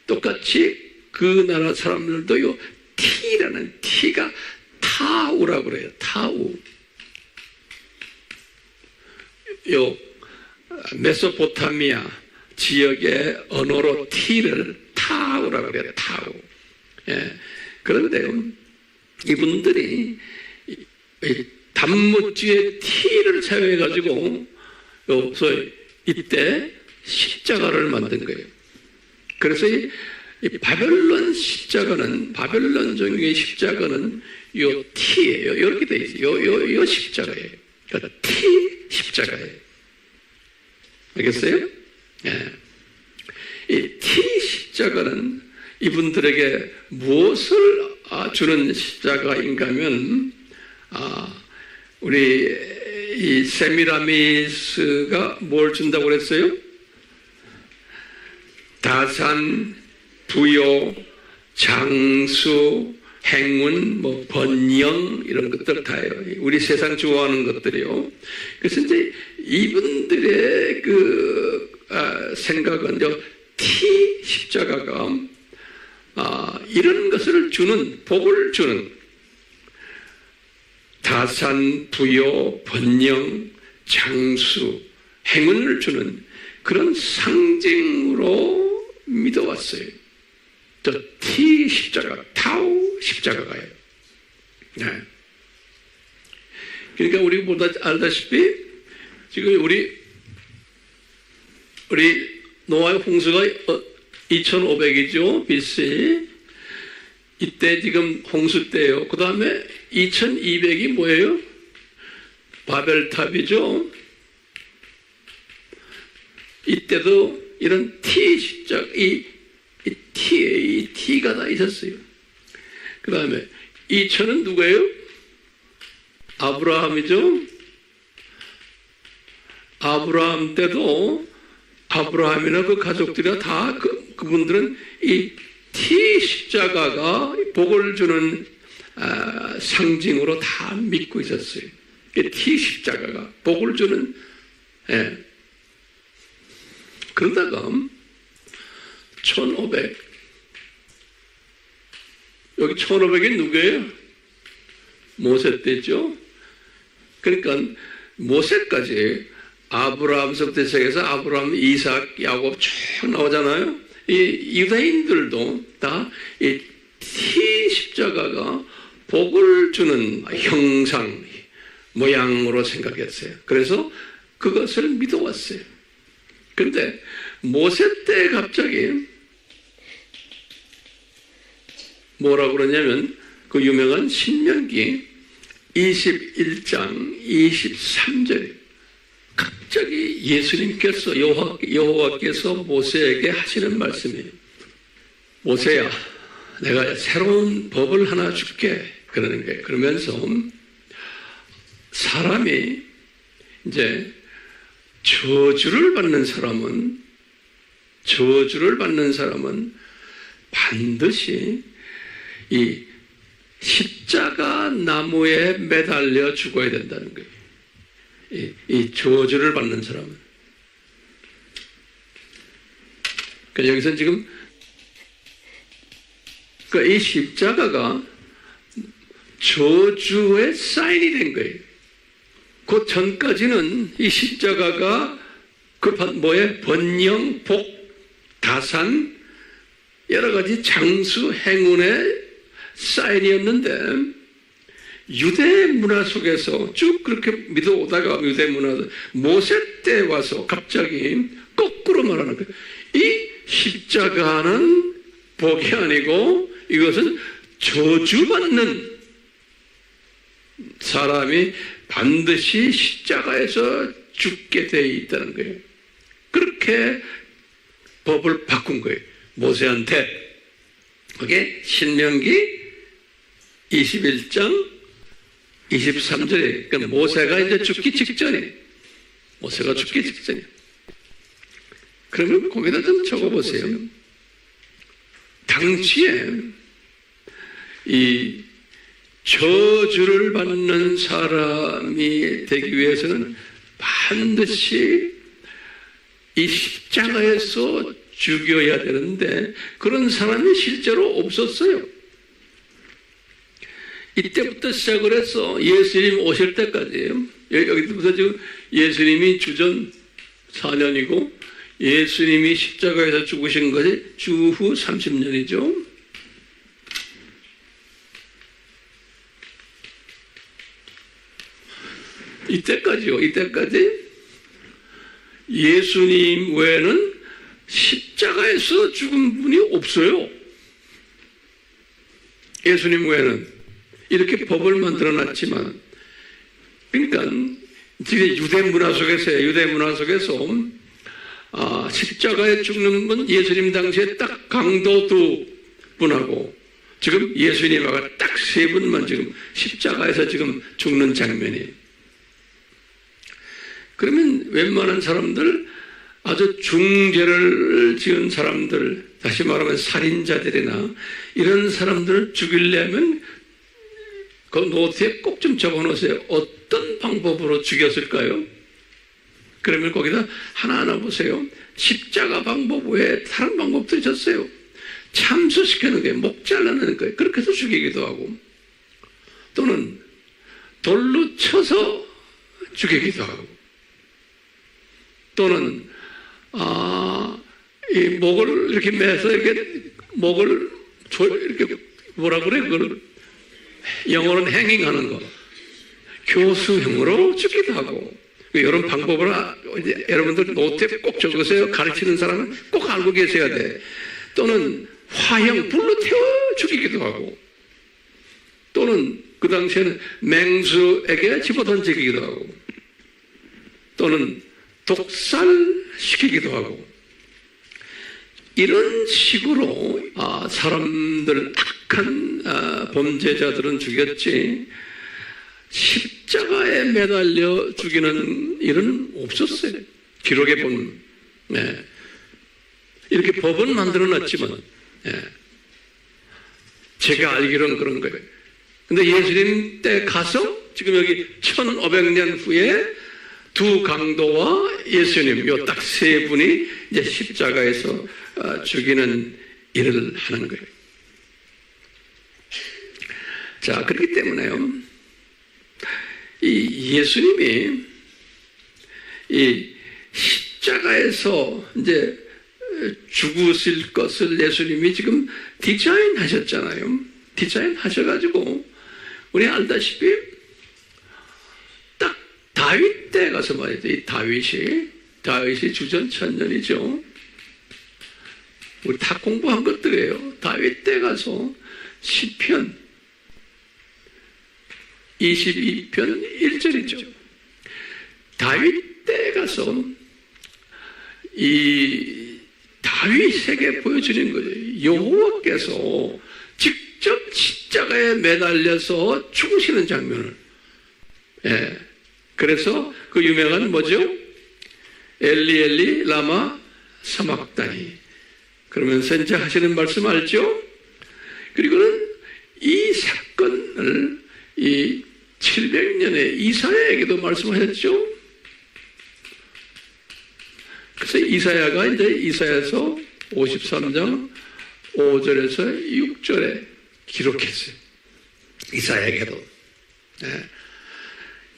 똑같이 그 나라 사람들도 요 T라는 T가 타우라고 그래요. 타우. 요 메소포타미아 지역의 언어로 T를 타우라고 그래요. 타우. 예. 그런데 이분들이 단무지에 T를 사용해가지고 여기서 이때 십자가를 만든 거예요. 그래서 이 바벨론 십자가는, 바벨론 종교의 십자가는 요 T예요. 이렇게 돼 있어요. 요 십자가예요. 그러니까 T 십자가예요. 알겠어요? 예. 이 T 십자가는 이분들에게 무엇을 주는 십자가인가 하면, 우리 이 세미라미스가 뭘 준다고 그랬어요? 다산, 부요, 장수, 행운, 뭐 번영, 이런 것들 다예요. 우리 세상 좋아하는 것들이요. 그래서 이제 이분들의 생각은 T 십자가가 이런 것을 주는, 복을 주는, 다산, 부요, 번영, 장수, 행운을 주는 그런 상징으로 믿어왔어요. 저 T 십자가, 타우 십자가가요. 네. 그러니까 우리 보다 알다시피 지금 우리 노아의 홍수가 2500이죠. BC. 이때 지금 홍수 때예요. 그 다음에 2200이 뭐예요? 바벨탑이죠. 이때도 이런 T 십자가, 이 T가 다 있었어요. 그 다음에 2000은 누구예요? 아브라함이죠. 아브라함 때도 아브라함이나 그 가족들이 다 그분들은 이 T 십자가가 복을 주는 상징으로 다 믿고 있었어요. T 십자가가 복을 주는. 예. 그러다가 1500, 여기 1500이 누구예요? 모세 때죠. 그러니까 모세까지 아브라함서부터 시작해서 아브라함, 이삭, 야곱 쭉 나오잖아요. 이 유다인들도 다 이 T 십자가가 복을 주는 형상, 모양으로 생각했어요. 그래서 그것을 믿어왔어요. 그런데 모세 때 갑자기 뭐라고 그러냐면 그 유명한 신명기 21장 23절에 갑자기 예수님께서 여호와께서 모세에게 하시는 말씀이에요. 모세야, 내가 새로운 법을 하나 줄게. 그러는 거예요. 그러면서 사람이 이제 저주를 받는 사람은 반드시 이 십자가 나무에 매달려 죽어야 된다는 거예요. 이 저주를 받는 사람은. 그러니까 여기서 지금 이 십자가가 저주의 사인이 된 거예요. 그 전까지는 이 십자가가 번영, 복, 다산, 여러 가지 장수, 행운의 사인이었는데 유대 문화 속에서 쭉 그렇게 믿어오다가 유대 문화 모세 때 와서 갑자기 거꾸로 말하는 거예요. 이 십자가는 복이 아니고 이것은 저주받는 사람이 반드시 십자가에서 죽게 되어 있다는 거예요. 그렇게 법을 바꾼 거예요. 모세한테. 그게 신명기 21장 23절에, 그러니까 모세가 이제 죽기 직전에, 모세가 죽기 직전에. 그러면 거기다 좀 적어보세요. 당시에 이 저주를 받는 사람이 되기 위해서는 반드시 이 십자가에서 죽여야 되는데 그런 사람이 실제로 없었어요. 이때부터 시작을 해서 예수님 오실 때까지예요. 여기부터 지금 예수님이 주전 4년이고 예수님이 십자가에서 죽으신 것이 주후 30년이죠. 이때까지요. 이때까지 예수님 외에는 십자가에서 죽은 분이 없어요. 예수님 외에는. 이렇게 법을 만들어 놨지만, 그러니까 지금 유대 문화 속에서 십자가에 죽는 분 예수님 당시에 딱 강도 두 분하고 지금 예수님하고 딱 세 분만 지금 십자가에서 지금 죽는 장면이. 그러면 웬만한 사람들, 아주 중죄를 지은 사람들, 다시 말하면 살인자들이나 이런 사람들을 죽이려면 그 노트에 꼭 좀 적어놓으세요. 어떤 방법으로 죽였을까요? 그러면 거기다 하나하나 보세요. 십자가 방법 외에 다른 방법들이 있었어요. 참수시키는 거예요. 목 잘라내는 거예요. 그렇게 해서 죽이기도 하고, 또는 돌로 쳐서 죽이기도 하고, 또는 이 목을 이렇게 매서 이렇게 목을 이렇게 뭐라 그래? 그걸 영어로는 행잉하는 거, 교수형으로 죽기도 하고. 이런 방법을 여러분들 노트에 꼭 적으세요. 가르치는 사람은 꼭 알고 계셔야 돼. 또는 화형, 불로 태워 죽이기도 하고, 또는 그 당시에는 맹수에게 집어던지기도 하고, 또는 독살시키기도 하고, 이런 식으로 사람들, 악한 범죄자들은 죽였지 십자가에 매달려 죽이는 일은 없었어요. 기록에 보면. 네. 이렇게 법은 만들어놨지만 제가 알기로는 그런 거예요. 근데 예수님 때 가서 지금 여기 1500년 후에 두 강도와 예수님, 요 딱 세 분이 이제 십자가에서 죽이는 일을 하는 거예요. 자, 그렇기 때문에요. 이 예수님이 이 십자가에서 이제 죽으실 것을 예수님이 지금 디자인 하셨잖아요. 디자인 하셔가지고, 우리 알다시피 딱 다윗 때 가서 말이죠. 이 다윗이 주전 1000년이죠. 우리 다 공부한 것들이에요. 다윗 때 가서 시편 22편 1절이죠. 다윗 때 가서 이 다윗에게 보여주는 거예요. 여호와께서 직접 십자가에 매달려서 죽으시는 장면을. 그래서 그 유명한 뭐죠? 엘리 엘리 라마 사막다니. 그러면서 이제 하시는 말씀 알죠? 그리고는 이 사건을 이 700년에 이사야에게도 말씀하셨죠. 그래서 이사야가 이제 이사야서 53장 5절에서 6절에 기록했어요. 이사야에게도.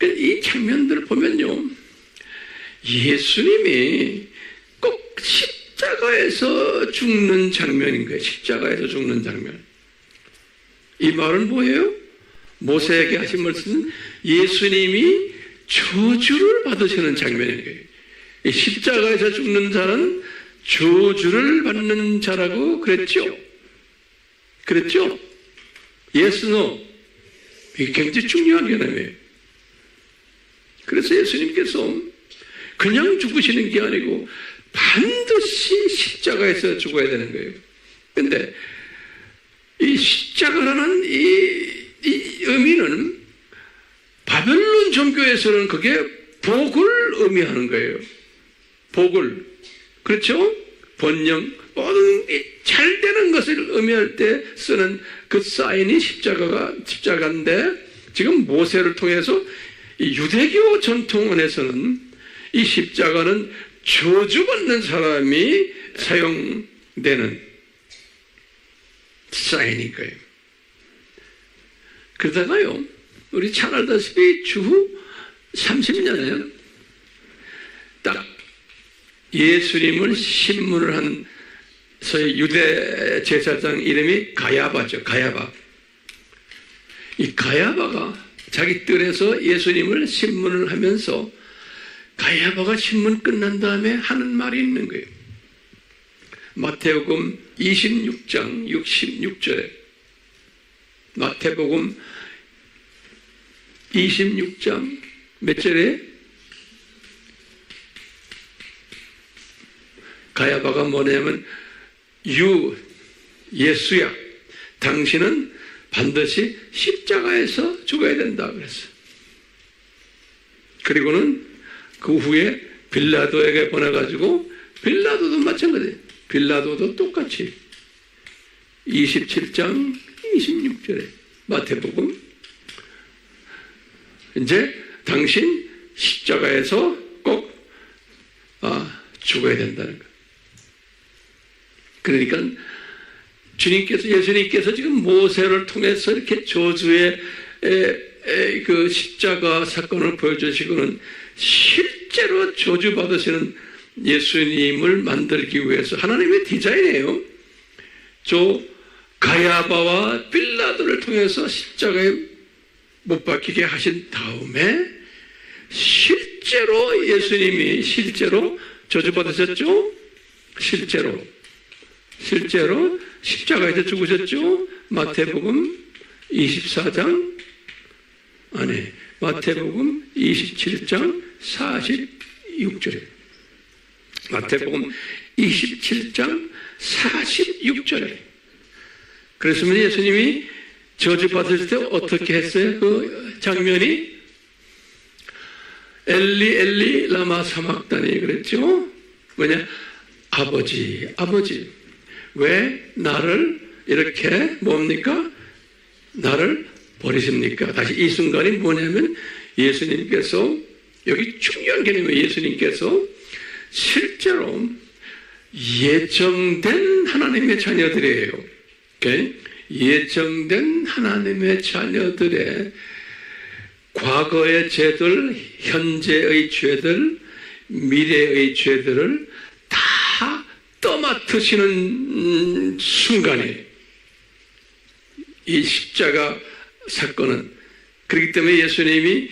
이 장면들을 보면요, 예수님이 꼭 십자가에서 죽는 장면인 거예요. 십자가에서 죽는 장면. 이 말은 뭐예요? 모세에게 하신 말씀은 예수님이 저주를 받으시는 장면인 거예요. 이 십자가에서 죽는 자는 저주를 받는 자라고 그랬죠. 그랬죠? Yes, no. 이게 굉장히 중요한 개념이에요. 그래서 예수님께서 그냥 죽으시는 게 아니고 반드시 십자가에서 죽어야 되는 거예요. 그런데 이 십자가라는 이 의미는 바벨론 종교에서는 그게 복을 의미하는 거예요. 복을. 그렇죠? 번영, 모든 잘 되는 것을 의미할 때 쓰는 그 사인이 십자가인데, 지금 모세를 통해서 이 유대교 전통 안에서는 이 십자가는 저주받는 사람이 사용되는 사인인 거예요. 그러다가요, 우리 잘 알다시피 주후 30년에 딱 예수님을 신문을 한 소위 유대 제사장 이름이 가야바죠. 가야바. 이 가야바가 자기 뜰에서 예수님을 신문을 하면서 가야바가 신문 끝난 다음에 하는 말이 있는 거예요. 마태복음 26장 66절에, 마태복음 26장 몇 절에 가야바가 뭐냐면, 예수야, 당신은 반드시 십자가에서 죽어야 된다 그랬어요. 그리고는 그 후에 빌라도에게 보내가지고, 빌라도도 마찬가지예요. 빌라도도 똑같이 27장 26절에 마태복음, 이제 당신 십자가에서 꼭 죽어야 된다는 거예요. 그러니까 예수님께서 지금 모세를 통해서 이렇게 저주의 그 십자가 사건을 보여주시고는 실제로 저주받으시는 예수님을 만들기 위해서 하나님의 디자인이에요. 저 가야바와 빌라도를 통해서 십자가에 못 박히게 하신 다음에 실제로 예수님이 실제로 저주받으셨죠? 실제로 십자가에서 죽으셨죠? 마태복음 24장 아니 마태복음 27장 46절에 마태복음 27장 46절에 그랬으면 예수님이 저주받으실 때 어떻게 했어요? 그 장면이 엘리 엘리 라마 사막다니 그랬죠? 뭐냐? 아버지 왜 나를 이렇게 뭡니까? 나를 버리십니까? 다시 이 순간이 뭐냐면 예수님께서, 여기 중요한 개념이에요. 예수님께서 실제로 예정된 하나님의 자녀들이에요. 오케이? 예정된 하나님의 자녀들의 과거의 죄들, 현재의 죄들, 미래의 죄들을 다 떠맡으시는 순간에 이 십자가 사건은, 그렇기 때문에 예수님이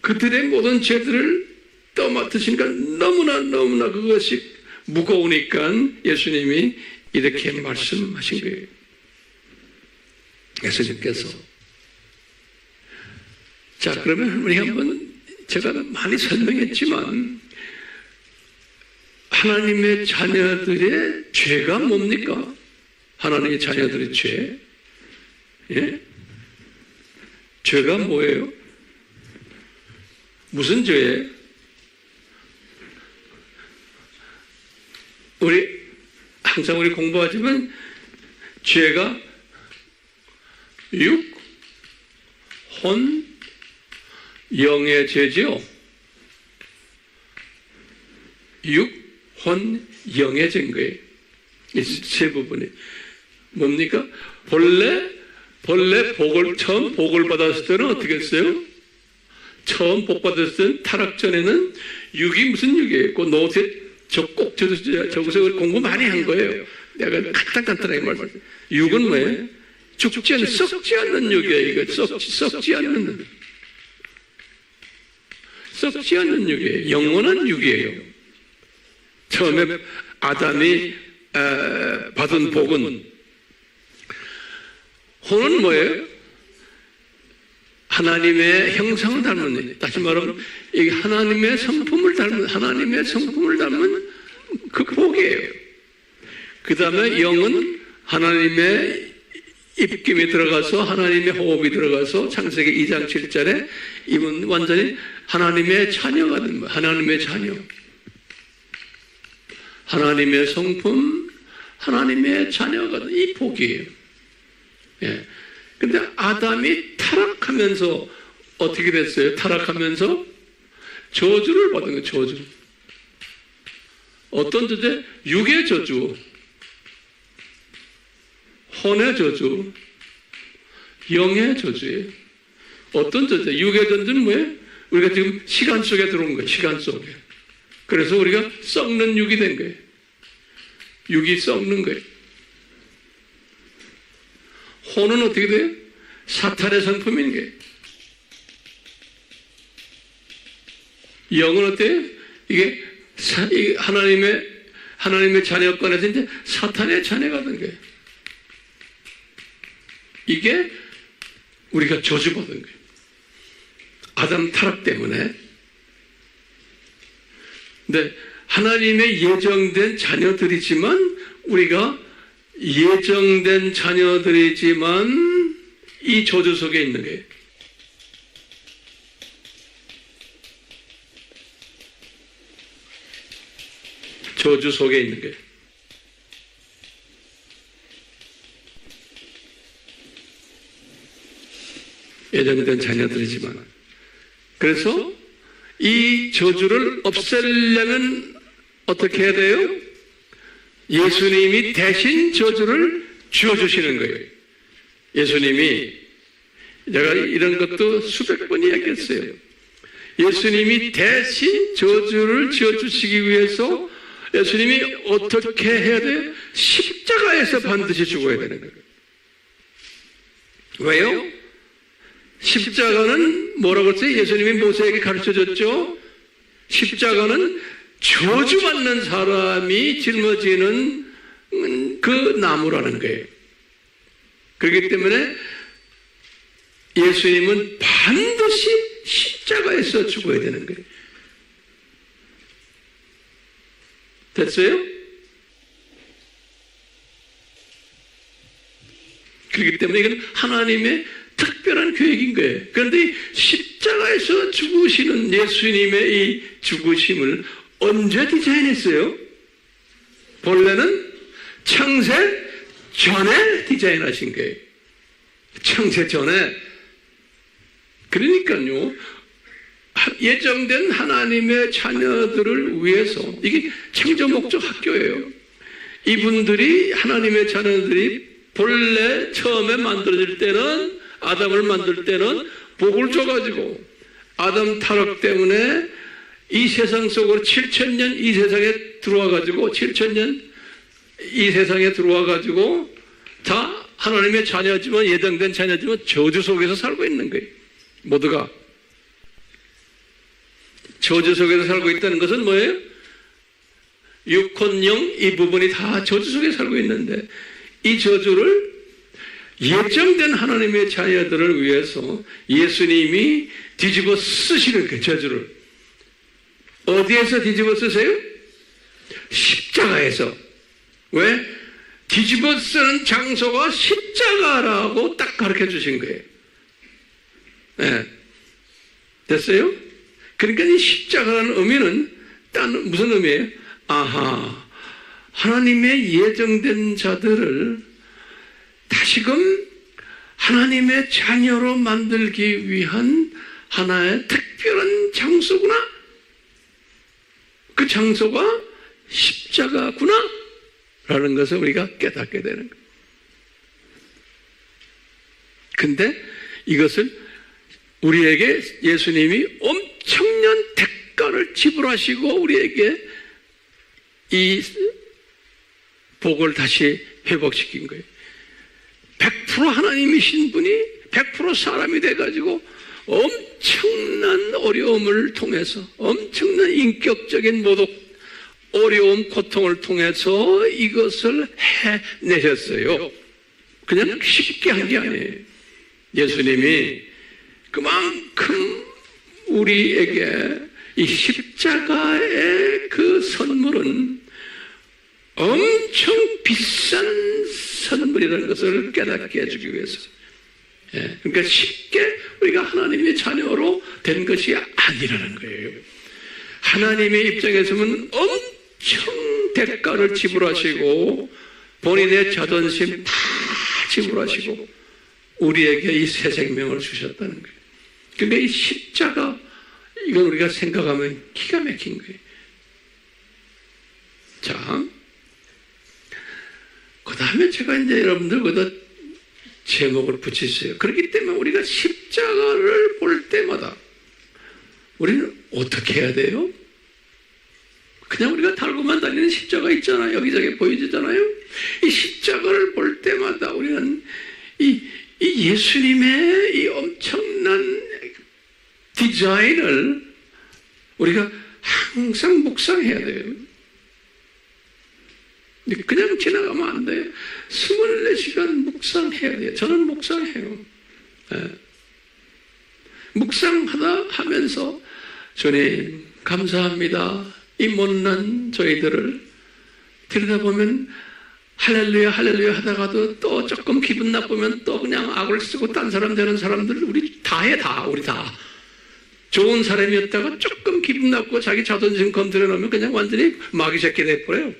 그들의 모든 죄들을 떠맡으시니까 너무나 그것이 무거우니까 예수님이 이렇게 말씀하신 거예요. 예수님께서. 자, 그러면 우리 한번, 제가 많이 설명했지만 하나님의 자녀들의 죄가 뭡니까? 하나님의 자녀들의 죄. 예? 죄가 뭐예요? 무슨 죄예요? 항상 우리 공부하지만 죄가 육, 혼, 영의 죄죠. 육, 혼, 영의 죄인 거예요. 이 세 부분이 뭡니까? 본래 처음 복을 받았을 때는 어떻게 했어요? 처음 복 받았을 때는 타락 전에는 육이 무슨 육이에요? 그 노트 저기서 공부 많이 한 거예요. 내가 간단하게 말씀. 육은 뭐예요? 썩지 않는 육이에요. 이거 썩지 않는 육이에요. 영원한 육이에요. 처음에 아담이 받은 복은, 혼은 뭐예요? 하나님의 형상을 닮은, 다시 말하면 이 하나님의 성품을 닮은 그 복이에요. 그 다음에 영은 하나님의 입김이 들어가서 하나님의 호흡이 들어가서 창세기 2장 7절에 이분 완전히 하나님의 자녀가 된 거예요. 하나님의 자녀. 하나님의 성품, 하나님의 자녀가 된 이 복이에요. 예. 근데 아담이 타락하면서 어떻게 됐어요? 타락하면서 저주를 받은 거예요. 저주. 어떤 저주? 육의 저주, 혼의 저주, 영의 저주예요. 어떤 저주? 육의 저주는 뭐예요? 우리가 지금 시간 속에 들어온 거예요. 시간 속에. 그래서 우리가 썩는 육이 된 거예요. 육이 썩는 거예요. 혼은 어떻게 돼요? 사탄의 성품인 거예요. 영은 어때요? 이게 하나님의 자녀권에서 이제 사탄의 자녀가 된 거예요. 이게 우리가 저주받은 거예요. 아담 타락 때문에. 근데 하나님의 예정된 자녀들이지만 우리가 예정된 자녀들이지만 이 저주 속에 있는 거예요. 저주 속에 있는 거예요. 예정된 자녀들이지만. 그래서 이 저주를 없애려면 어떻게 해야 돼요? 예수님이 대신 저주를 지어주시는 거예요. 예수님이, 제가 이런 것도 수백 번 이야기했어요. 예수님이 대신 저주를 지어주시기 위해서 예수님이 어떻게 해야 돼요? 십자가에서 반드시 죽어야 되는 거예요. 왜요? 십자가는 뭐라고 했어요? 예수님이 모세에게 가르쳐줬죠? 십자가는 저주받는 사람이 짊어지는 그 나무라는 거예요. 그렇기 때문에 예수님은 반드시 십자가에서 죽어야 되는 거예요. 됐어요? 그렇기 때문에 이건 하나님의 특별한 계획인 거예요. 그런데 십자가에서 죽으시는 예수님의 이 죽으심을 언제 디자인했어요? 본래는 창세 전에 디자인하신 거예요. 창세 전에. 그러니까요, 예정된 하나님의 자녀들을 위해서, 이게 창조 목적 학교예요. 이분들이, 하나님의 자녀들이 본래 처음에 만들어질 때는, 아담을 만들 때는 복을 줘가지고 아담 타락 때문에 이 세상 속으로 7,000년 이 세상에 들어와가지고 7,000년 이 세상에 들어와가지고 다 하나님의 자녀지만, 예정된 자녀지만 저주 속에서 살고 있는 거예요. 모두가 저주 속에서 살고 있다는 것은 뭐예요? 육혼영 이 부분이 다 저주 속에 살고 있는데, 이 저주를 예정된 하나님의 자녀들을 위해서 예수님이 뒤집어 쓰시는 그 저주를 어디에서 뒤집어 쓰세요? 십자가에서. 왜? 뒤집어 쓰는 장소가 십자가라고 딱 가르쳐 주신 거예요. 네. 됐어요? 그러니까 이 십자가라는 의미는 무슨 의미예요? 아하, 하나님의 예정된 자들을 다시금 하나님의 자녀로 만들기 위한 하나의 특별한 장소구나. 그 장소가 십자가구나 라는 것을 우리가 깨닫게 되는 거예요. 근데 이것을 우리에게 예수님이 엄청난 대가를 지불하시고 우리에게 이 복을 다시 회복시킨 거예요. 100% 하나님이신 분이 100% 사람이 돼가지고 엄청난 어려움을 통해서, 엄청난 인격적인 모독, 어려움, 고통을 통해서 이것을 해내셨어요. 그냥 쉽게 한 게 아니에요. 예수님이 그만큼 우리에게 이 십자가의 그 선물은 엄청 비싼 선물이라는 것을 깨닫게 해주기 위해서. 그러니까 쉽게 우리가 하나님의 자녀로 된 것이 아니라는 거예요. 하나님의 입장에서는 엄청 대가를 지불하시고 본인의 자존심 다 지불하시고 우리에게 이 새 생명을 주셨다는 거예요. 그러니까 이 십자가, 이건 우리가 생각하면 기가 막힌 거예요. 자, 그 다음에 제가 이제 여러분들 거기다 제목을 붙이세요. 그렇기 때문에 우리가 십자가를 볼 때마다 우리는 어떻게 해야 돼요? 그냥 우리가 달고만 다니는 십자가 있잖아요. 여기저기 보여지잖아요. 이 십자가를 볼 때마다 우리는 이 예수님의 이 엄청난 디자인을 우리가 항상 묵상해야 돼요. 그냥 지나가면 안 돼요. 24시간 묵상해야 돼요. 저는 묵상해요. 묵상하다 하면서 주님 감사합니다. 이 못난 저희들을 들여다보면 할렐루야 할렐루야 하다가도 또 조금 기분 나쁘면 또 그냥 악을 쓰고 딴 사람 되는 사람들 우리 다 해. 우리 다 좋은 사람이었다가 조금 기분 나쁘고 자기 자존심 건드려 놓으면 그냥 완전히 마귀 새끼 돼버려요.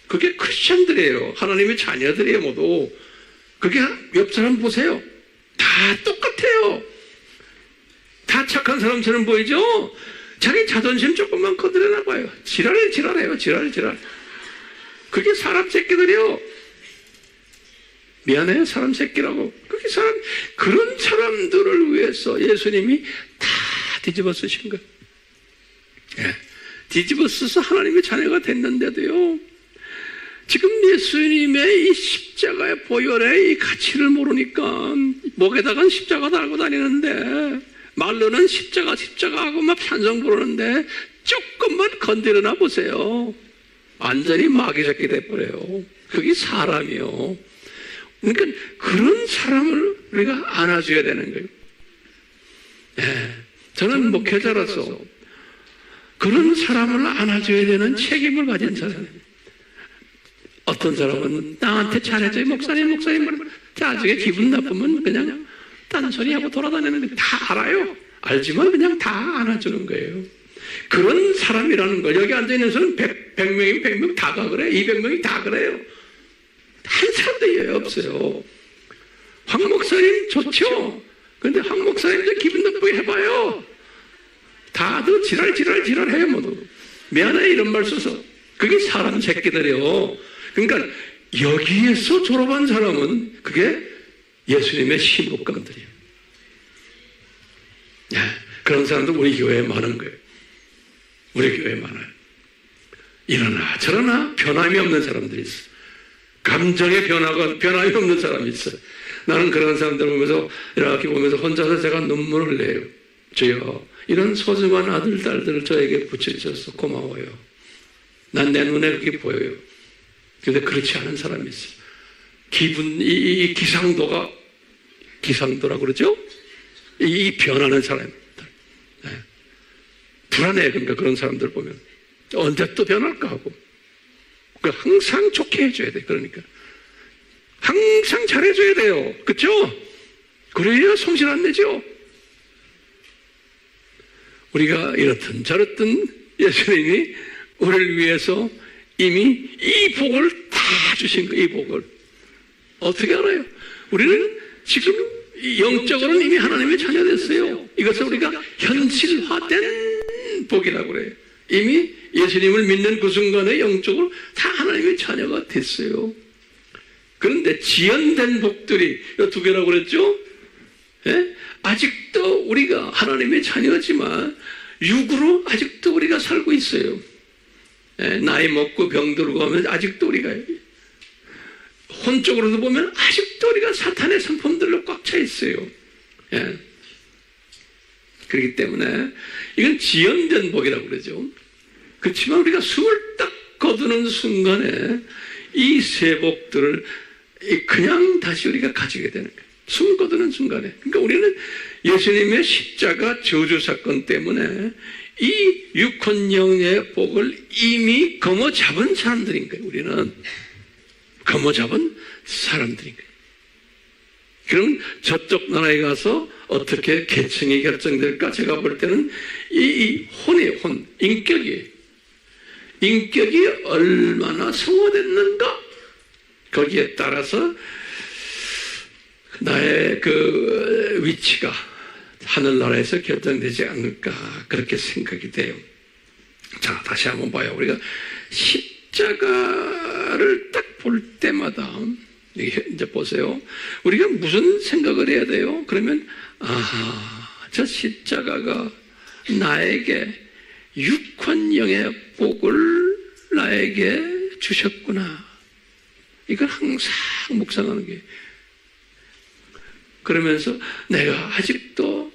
그게 크리스천들이에요. 하나님의 자녀들이에요. 모두. 그게 옆 사람 보세요. 다 똑같아요. 다 착한 사람처럼 보이죠? 자기 자존심 조금만 건드려 놔봐요. 지랄해요. 지랄. 그게 사람 새끼들이요. 미안해요. 사람 새끼라고. 그게 그런 사람들을 위해서 예수님이 다 뒤집어 쓰신 거예요. 뒤집어 써서 하나님의 자녀가 됐는데도요. 지금 예수님의 이 십자가의 보혈의 이 가치를 모르니까 목에다가 십자가 달고 다니는데 말로는 십자가 하고 막 찬송 부르는데 조금만 건드려나 보세요. 완전히 마귀 새끼 돼버려요. 그게 사람이요. 그러니까 그런 사람을 우리가 안아줘야 되는 거예요. 저는 목회자로서 그런 사람을 안아줘야 되는 책임을 가진 사람입니다. 어떤 사람은 나한테 잘해줘요. 목사님 나중에 기분 나쁘면 그냥 딴소리하고 돌아다니는 거 다 알아요. 알지만 그냥 다 안아주는 거예요. 그런 사람이라는 걸 여기 앉아있는 사람은 100명이면 100명 다가 그래. 200명이 다 그래요. 한 사람도 예외 없어요. 황 목사님 좋죠. 근데 황 목사님도 기분 나쁘게 해봐요. 다들 지랄해요. 모두 미안해 이런 말 써서. 그게 사람 새끼들이요. 그러니까 여기에서 졸업한 사람은 그게 예수님의 신복감들이에요. 그런 사람도 우리 교회에 많은 거예요. 우리 교회에 많아요. 이러나 저러나 변함이 없는 사람들이 있어요. 감정의 변함이 없는 사람이 있어요. 나는 그런 사람들 보면서 이렇게 보면서 혼자서 제가 눈물을 내요. 주여 이런 소중한 아들 딸들을 저에게 붙여주셔서 고마워요. 난 내 눈에 그렇게 보여요. 근데 그렇지 않은 사람이 있어요. 이 기상도라고 그러죠? 이 변하는 사람들. 불안해. 그러니까 그런 사람들 보면 언제 또 변할까 하고. 그러니까 항상 좋게 해줘야 돼. 그러니까 항상 잘해줘야 돼요. 그렇죠? 그래야 성실 안 내죠. 우리가 이렇든 저렇든 예수님이 우리를 위해서 이미 이 복을 다 주신 거예요. 이 복을 어떻게 알아요? 우리는 지금 영적으로는 이미 하나님의 자녀 됐어요. 이것을 우리가 현실화된 복이라고 그래요. 이미 예수님을 믿는 그 순간에 영적으로 다 하나님의 자녀가 됐어요. 그런데 지연된 복들이 두 개라고 그랬죠? 아직도 우리가 하나님의 자녀지만 육으로 아직도 우리가 살고 있어요. 나이 먹고 병들고 하면 아직도 우리가 혼적으로도 보면 아직도 우리가 사탄의 상품들로 꽉 차 있어요. 그렇기 때문에 이건 지연된 복이라고 그러죠. 그렇지만 우리가 숨을 딱 거두는 순간에 이 세 복들을 그냥 다시 우리가 가지게 되는 거예요. 숨 거두는 순간에. 그러니까 우리는 예수님의 십자가 저주 사건 때문에 이 육혼영의 복을 이미 거머 잡은 사람들인 거예요. 우리는 거머 잡은 사람들인 거예요. 그럼 저쪽 나라에 가서 어떻게 계층이 결정될까? 제가 볼 때는 이 혼이에요. 혼, 인격이에요. 인격이 얼마나 성화됐는가? 거기에 따라서 나의 그 위치가 하늘나라에서 결정되지 않을까 그렇게 생각이 돼요. 자, 다시 한번 봐요. 우리가 십자가를 딱 볼 때마다 이제 보세요. 우리가 무슨 생각을 해야 돼요? 그러면 저 십자가가 나에게 육혼영의 복을 나에게 주셨구나. 이걸 항상 묵상하는 게. 그러면서 내가 아직도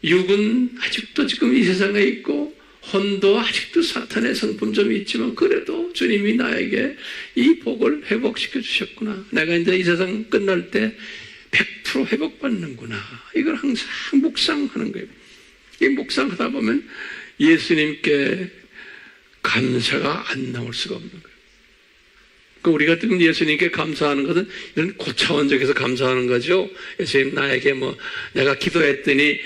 육은 아직도 지금 이 세상에 있고 혼도 아직도 사탄의 성품점이 있지만 그래도 주님이 나에게 이 복을 회복시켜 주셨구나. 내가 이제 이 세상 끝날 때 100% 회복받는구나. 이걸 항상 묵상하는 거예요. 이 묵상하다 보면 예수님께 감사가 안 나올 수가 없는 거예요. 우리가 지금 예수님께 감사하는 것은 이런 고차원적에서 감사하는 거죠. 예수님 나에게 내가 기도했더니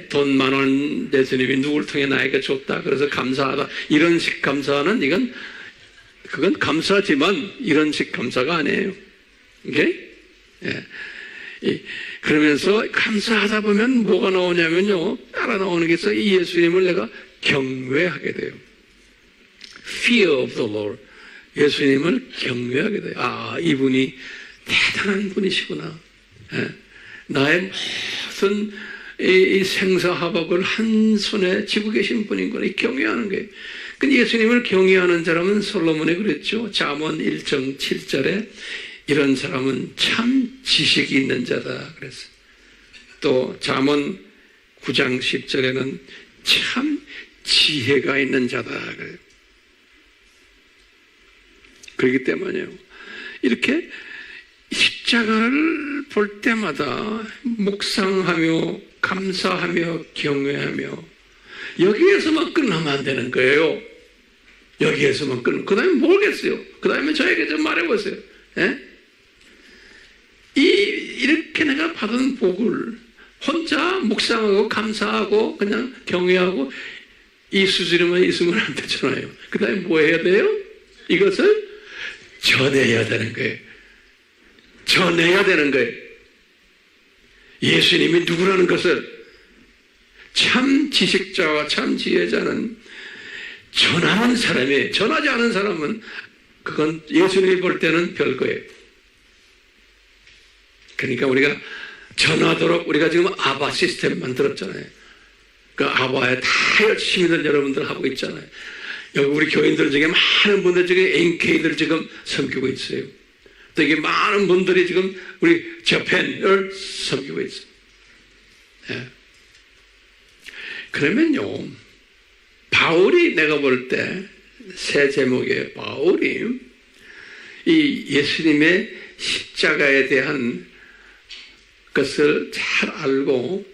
돈 10,000원 예수님이 누굴 통해 나에게 줬다. 그래서 감사하다. 이런 식 감사는 그건 감사지만 이런 식 감사가 아니에요. 오케이? 그러면서 감사하다 보면 뭐가 나오냐면요. 따라 나오는 게 있어요. 이 예수님을 내가 경외하게 돼요. Fear of the Lord. 예수님을 경외하게 돼요. 이분이 대단한 분이시구나. 나의 모든 이 생사화복을 한 손에 쥐고 계신 분이구나. 경외하는 거예요. 근데 예수님을 경외하는 사람은 솔로몬이 그랬죠. 잠언 1장 7절에 이런 사람은 참 지식이 있는 자다 그랬어요. 또 잠언 9장 10절에는 참 지혜가 있는 자다 그래요. 그렇기 때문에요. 이렇게 십자가를 볼 때마다 묵상하며 감사하며 경외하며 여기에서만 끝나면 안 되는 거예요. 여기에서만 끝나면 그 다음에 모르겠어요. 그 다음에 저에게 좀 말해보세요. 이렇게 내가 받은 복을 혼자 묵상하고 감사하고 그냥 경외하고 이 수준이면 있으면 안 되잖아요. 그 다음에 뭐 해야 돼요? 이것을 전해야 되는 거예요. 전해야 되는 거예요. 예수님이 누구라는 것을 참 지식자와 참 지혜자는 전하는 사람이에요. 전하지 않은 사람은 그건 예수님이 볼 때는 별거예요. 그러니까 우리가 전하도록 우리가 지금 아바 시스템 만들었잖아요. 그 아바에 다 열심히들 여러분들 하고 있잖아요. 여기 우리 교인들 중에 많은 분들 중에 NK들 지금 섬기고 있어요. 또 이게 많은 분들이 지금 우리 재팬을 섬기고 있어요. 그러면요, 바울이 내가 볼 때 새 제목의 바울이 이 예수님의 십자가에 대한 것을 잘 알고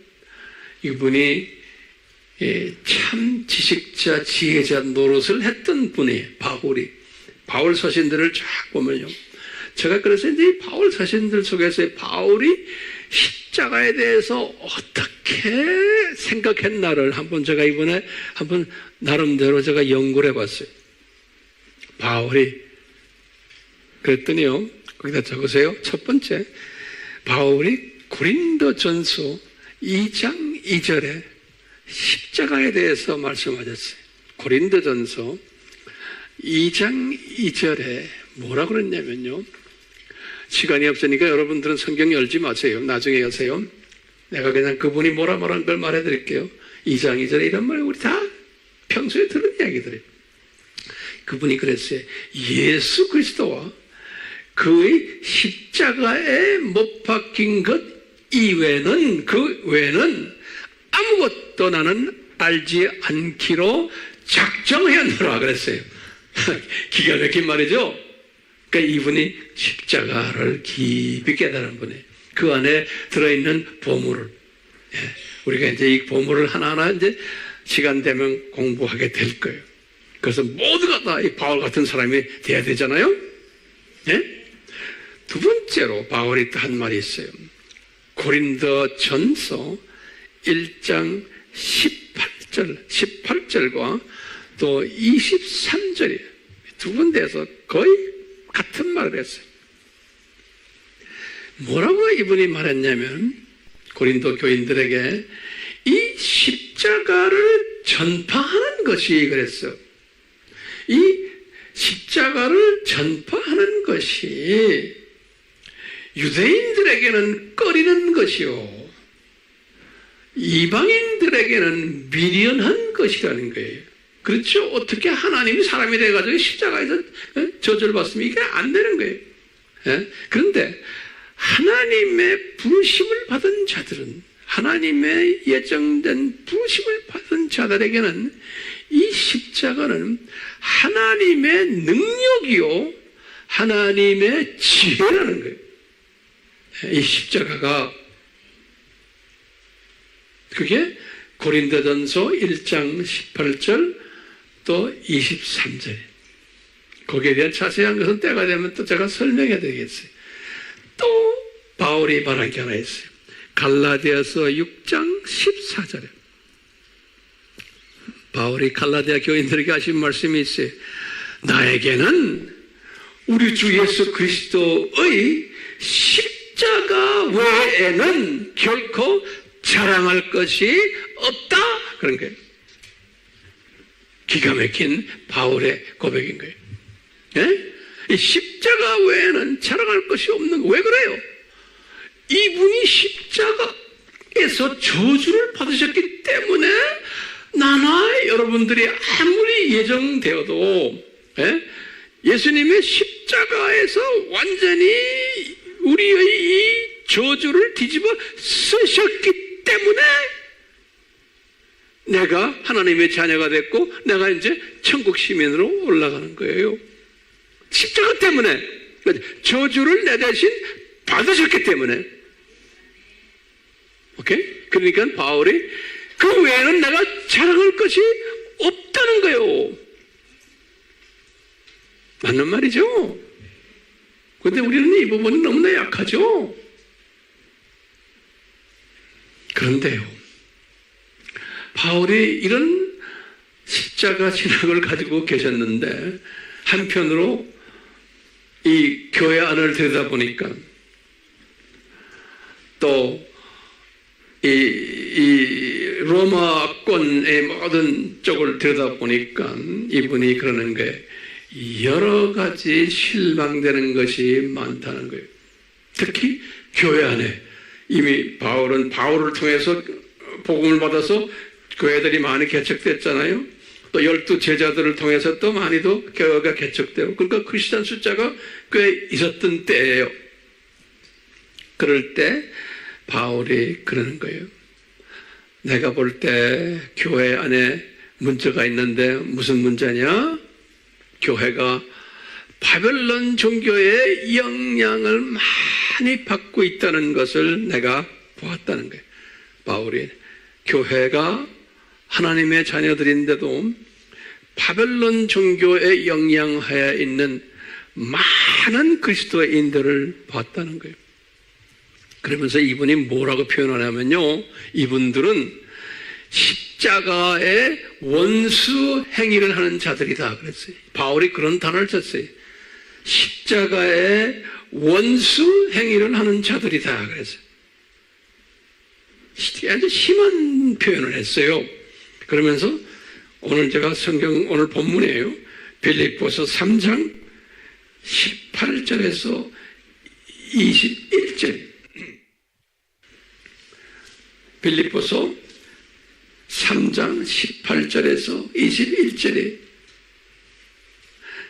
이분이 참 지식자, 지혜자 노릇을 했던 분이에요. 바울이. 바울 서신들을 쫙 보면요. 제가 그래서 이제 이 바울 서신들 속에서 바울이 십자가에 대해서 어떻게 생각했나를 한번 제가 이번에 한번 나름대로 제가 연구를 해봤어요. 바울이. 그랬더니요. 거기다 적으세요. 첫 번째. 바울이 고린도전서 2장 2절에 십자가에 대해서 말씀하셨어요. 고린도전서 2장 2절에 뭐라 그랬냐면요. 시간이 없으니까 여러분들은 성경 열지 마세요. 나중에 여세요. 내가 그냥 그분이 뭐라 말한 걸 말해드릴게요. 2장 2절에 이런 말을 우리 다 평소에 들은 이야기들이에요. 그분이 그랬어요. 예수 그리스도와 그의 십자가에 못 박힌 것 이외에는 그 외에는 아무것도 나는 알지 않기로 작정하였노라 그랬어요. 기가 막힌 말이죠. 그러니까 이분이 십자가를 깊이 깨달은 분이에요. 그 안에 들어있는 보물을. 예, 우리가 이제 이 보물을 하나하나 이제 시간 되면 공부하게 될 거예요. 그래서 모두가 다 이 바울 같은 사람이 돼야 되잖아요. 예? 두 번째로 바울이 또 한 말이 있어요. 고린도전서 1장 18절과 또 23절이에요. 두 군데에서 거의 같은 말을 했어요. 뭐라고 이분이 말했냐면 고린도 교인들에게 이 십자가를 전파하는 것이 그랬어요. 이 십자가를 전파하는 것이 유대인들에게는 꺼리는 것이요 이방인들에게는 미련한 것이라는 거예요. 그렇죠? 어떻게 하나님이 사람이 돼가지고 십자가에서 저주를 받으면 이게 안 되는 거예요. 그런데 하나님의 부르심을 받은 자들은, 하나님의 예정된 부르심을 받은 자들에게는 이 십자가는 하나님의 능력이요 하나님의 지혜라는 거예요. 이 십자가가 그게 고린도전서 1장 18절 또 23절. 거기에 대한 자세한 것은 때가 되면 또 제가 설명해 드리겠어요. 또 바울이 말한 게 하나 있어요. 갈라디아서 6장 14절에 바울이 갈라디아 교인들에게 하신 말씀이 있어요. 나에게는 우리 주 예수 그리스도의 십자가 외에는 결코 자랑할 것이 없다. 그런 거예요. 기가 막힌 바울의 고백인 거예요. 예? 이 십자가 외에는 자랑할 것이 없는 거. 왜 그래요? 이분이 십자가에서 저주를 받으셨기 때문에 나나 여러분들이 아무리 예정되어도 예수님의 십자가에서 완전히 우리의 이 저주를 뒤집어 쓰셨기 때문에 내가 하나님의 자녀가 됐고 내가 이제 천국 시민으로 올라가는 거예요. 십자가 때문에 저주를 내 대신 받으셨기 때문에. 오케이? 그러니까 바울이 그 외에는 내가 자랑할 것이 없다는 거예요. 맞는 말이죠? 그런데 우리는 이 부분이 너무나 약하죠? 그런데요, 바울이 이런 십자가 신학을 가지고 계셨는데 한편으로 이 교회 안을 들여다보니까 또 이 로마권의 모든 쪽을 들여다보니까 이분이 그러는 거예요. 여러 가지 실망되는 것이 많다는 거예요. 특히 교회 안에 이미 바울은 바울을 통해서 복음을 받아서 교회들이 많이 개척됐잖아요. 또 12 제자들을 통해서 또 많이도 교회가 개척되고, 그러니까 크리스찬 숫자가 꽤 있었던 때예요. 그럴 때 바울이 그러는 거예요. 내가 볼 때 교회 안에 문제가 있는데 무슨 문제냐? 교회가 바벨론 종교의 영향을 많이 받고 있다는 것을 내가 보았다는 거예요. 바울이 교회가 하나님의 자녀들인데도 바벨론 종교의 영향하에 있는 많은 그리스도인들을 봤다는 거예요. 그러면서 이분이 뭐라고 표현하냐면요, 이분들은 십자가의 원수 행위를 하는 자들이다 그랬어요. 바울이 그런 단어를 썼어요. 십자가의 원수 행위를 하는 자들이다 그랬어요. 아주 심한 표현을 했어요. 그러면서 오늘 제가 성경 오늘 본문이에요. 빌립보서 3장 18절에서 21절. 빌립보서 3장 18절에서 21절에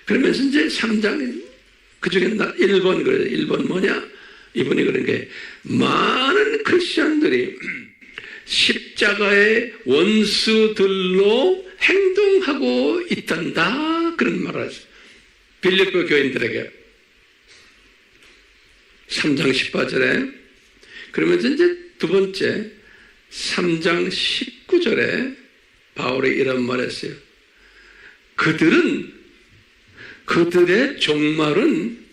그러면서 이제 3장 그중에 1번 그래요. 1번 뭐냐? 이분이 그런 게 많은 크리스천들이 십자가의 원수들로 행동하고 있단다. 그런 말을 했어요. 빌립보 교인들에게 3장 18절에 그러면서 이제 두 번째 3장 19절에 바울이 이런 말을 했어요. 그들의 종말은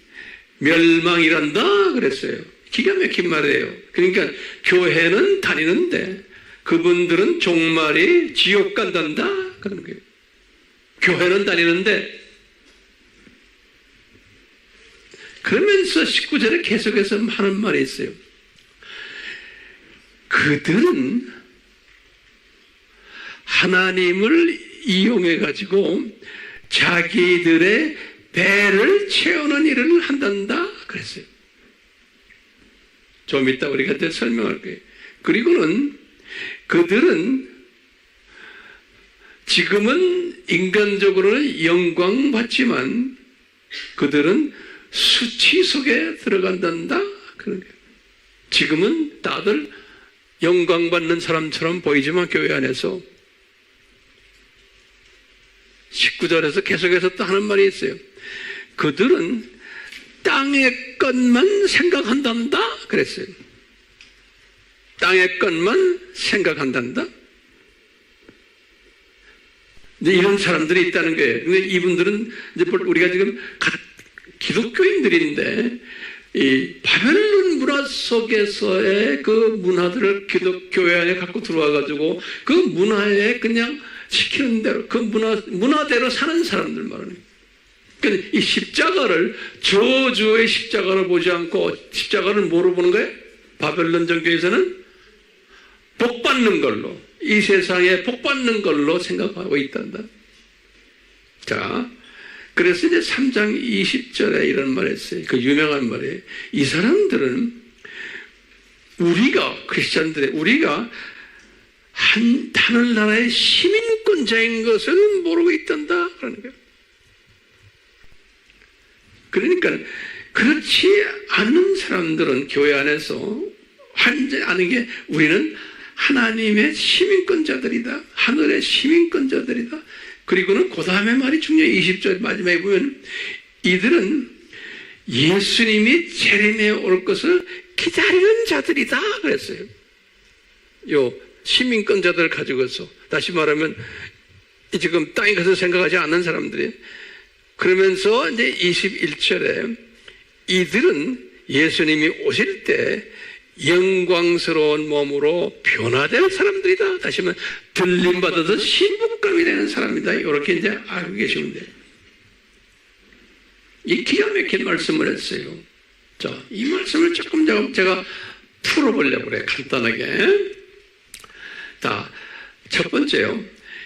멸망이란다 그랬어요. 기가 막힌 말이에요. 그러니까 교회는 다니는데 그분들은 종말이 지옥 간단다 그런 거예요. 교회는 다니는데, 그러면서 19절에 계속해서 하는 말이 있어요. 그들은 하나님을 이용해 가지고 자기들의 배를 채우는 일을 한단다 그랬어요. 좀 이따 우리가 더 설명할 거예요. 그리고는 그들은 지금은 인간적으로는 영광받지만 그들은 수치 속에 들어간단다 그런 거예요. 지금은 다들 영광받는 사람처럼 보이지만 교회 안에서 19절에서 계속해서 또 하는 말이 있어요. 그들은 땅의 것만 생각한단다 그랬어요. 땅의 것만 생각한단다. 이제 이런 사람들이 있다는 거예요. 근데 이분들은 이제 우리가 지금 기독교인들인데 이 바벨론 문화 속에서의 그 문화들을 기독교회 안에 갖고 들어와 가지고 그 문화에 그냥 시키는 대로 그 문화대로 사는 사람들 말이에요. 그러니까 이 십자가를 저주의 십자가를 보지 않고 십자가를 뭐로 보는 거예요? 바벨론 종교에서는 복 받는 걸로, 이 세상에 복 받는 걸로 생각하고 있단다. 자, 그래서 이제 3장 20절에 이런 말을 했어요. 그 유명한 말이에요. 이 사람들은 우리가 하늘나라의 시민권자인 것을 모르고 있단다 그러는 거예요. 그러니까 그렇지 않은 사람들은 교회 안에서 하지 않은 게 우리는 하나님의 시민권자들이다. 하늘의 시민권자들이다. 그리고는 그 다음에 말이 중요해요. 20절 마지막에 보면 이들은 예수님이 재림에 올 것을 기다리는 자들이다 그랬어요. 요 시민권자들을 가지고서 다시 말하면 지금 땅에 가서 생각하지 않는 사람들이, 그러면서 이제 21절에 이들은 예수님이 오실 때 영광스러운 몸으로 변화될 사람들이다. 다시 말하면 들림받아서 신부감이 되는 사람이다. 이렇게 이제 알고 계시면 돼요. 이 기가 막힌 말씀을 했어요. 자, 이 말씀을 조금 제가 풀어보려고 그래요. 간단하게. 자, 첫 번째요.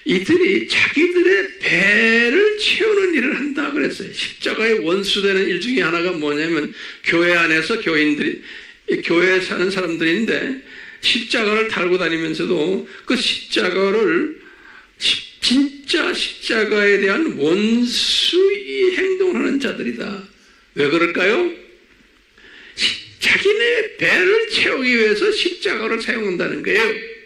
이들이 자기들의 배를 채우는 일을 한다 그랬어요. 십자가의 원수되는 일 중에 하나가 뭐냐면 교회 안에서 교회에 사는 사람들인데 십자가를 달고 다니면서도 그 십자가를 진짜 십자가에 대한 원수의 행동을 하는 자들이다. 왜 그럴까요? 자기네 배를 채우기 위해서 십자가를 사용한다는 거예요.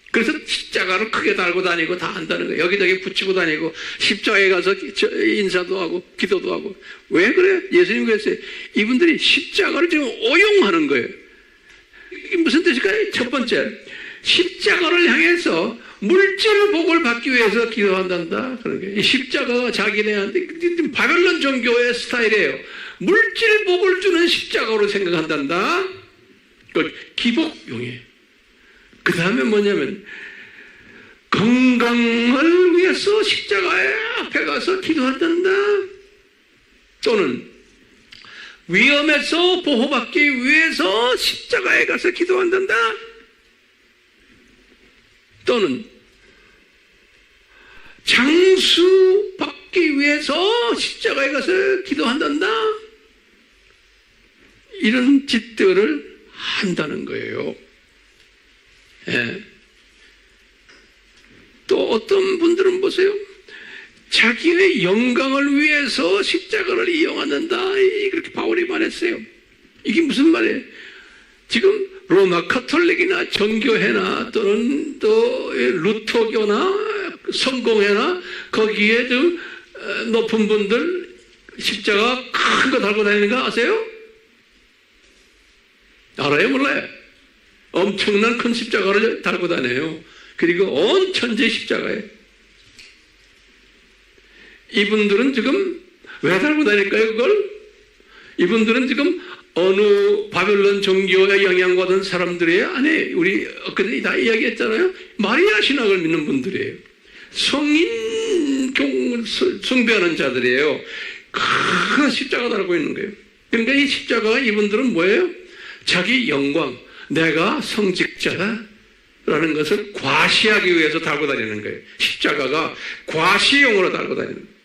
그래서 십자가를 크게 달고 다니고 다 한다는 거예요. 여기저기 붙이고 다니고 십자가에 가서 인사도 하고 기도도 하고. 왜 그래요? 예수님 그랬어요. 이분들이 십자가를 지금 오용하는 거예요. 이게 무슨 뜻일까요? 첫 번째, 십자가를 향해서 물질 복을 받기 위해서 기도한단다 그런 거예요. 이 십자가가 자기네한테 바벨론 종교의 스타일이에요. 물질 복을 주는 십자가로 생각한단다. 그 기복용이에요. 그 다음에 뭐냐면 건강을 위해서 십자가에 앞에 가서 기도한단다. 또는 위험에서 보호받기 위해서 십자가에 가서 기도한단다. 또는 장수 받기 위해서 십자가에 가서 기도한단다. 이런 짓들을 한다는 거예요. 예. 또 어떤 분들은 보세요. 자기의 영광을 위해서 십자가를 이용한다. 그렇게 바울이 말했어요. 이게 무슨 말이에요? 지금 로마 카톨릭이나 정교회나 또는 또 루터교나 성공회나 거기에 좀 높은 분들 십자가 큰 거 달고 다니는 거 아세요? 알아요, 몰라요? 엄청난 큰 십자가를 달고 다녀요. 그리고 온 천지의 십자가예요. 이분들은 지금 왜 달고 다닐까요, 그걸? 이분들은 지금 어느 바벨론 종교에 영향받은 사람들이에요? 아니, 우리 엊그제 다 이야기했잖아요. 마리아 신학을 믿는 분들이에요. 성인 숭배하는 자들이에요. 큰 십자가 달고 있는 거예요. 그러니까 이 십자가가 이분들은 뭐예요? 자기 영광, 내가 성직자다라는 것을 과시하기 위해서 달고 다니는 거예요. 십자가가 과시용으로 달고 다니는 거예요.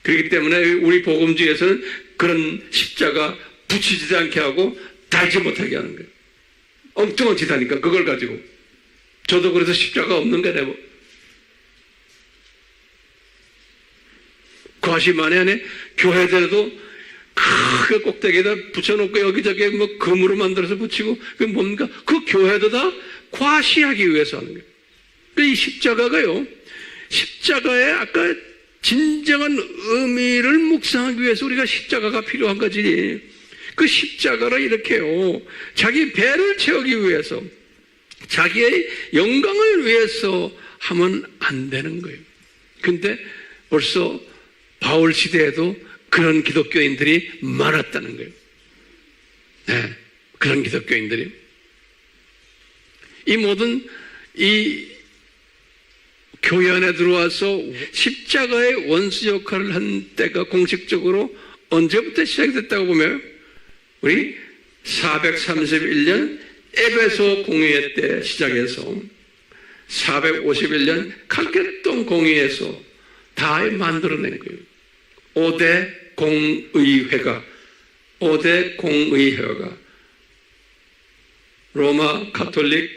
그렇기 때문에 우리 복음주의에서는 그런 십자가 붙이지 않게 하고 달지 못하게 하는 거예요. 엉뚱한 짓 하니까 그걸 가지고. 저도 그래서 십자가 없는 게 되고. 과시만에 안에 교회들도 크게 꼭대기에다 붙여놓고 여기저기 뭐 금으로 만들어서 붙이고 그게 뭡니까? 그 교회도 다 과시하기 위해서 하는 거예요. 이 십자가가요. 십자가의 아까 진정한 의미를 묵상하기 위해서 우리가 십자가가 필요한 거지. 그 십자가를 이렇게요. 자기 배를 채우기 위해서 자기의 영광을 위해서 하면 안 되는 거예요. 근데 벌써 바울 시대에도 그런 기독교인들이 많았다는 거예요. 네, 그런 기독교인들이. 이 모든 이 교회 안에 들어와서 십자가의 원수 역할을 한 때가 공식적으로 언제부터 시작이 됐다고 보면 우리 431년 에베소 공의회 때 시작해서 451년 칼케돈 공의회에서 다 만들어낸 거예요. 5대 공의회가 로마 가톨릭,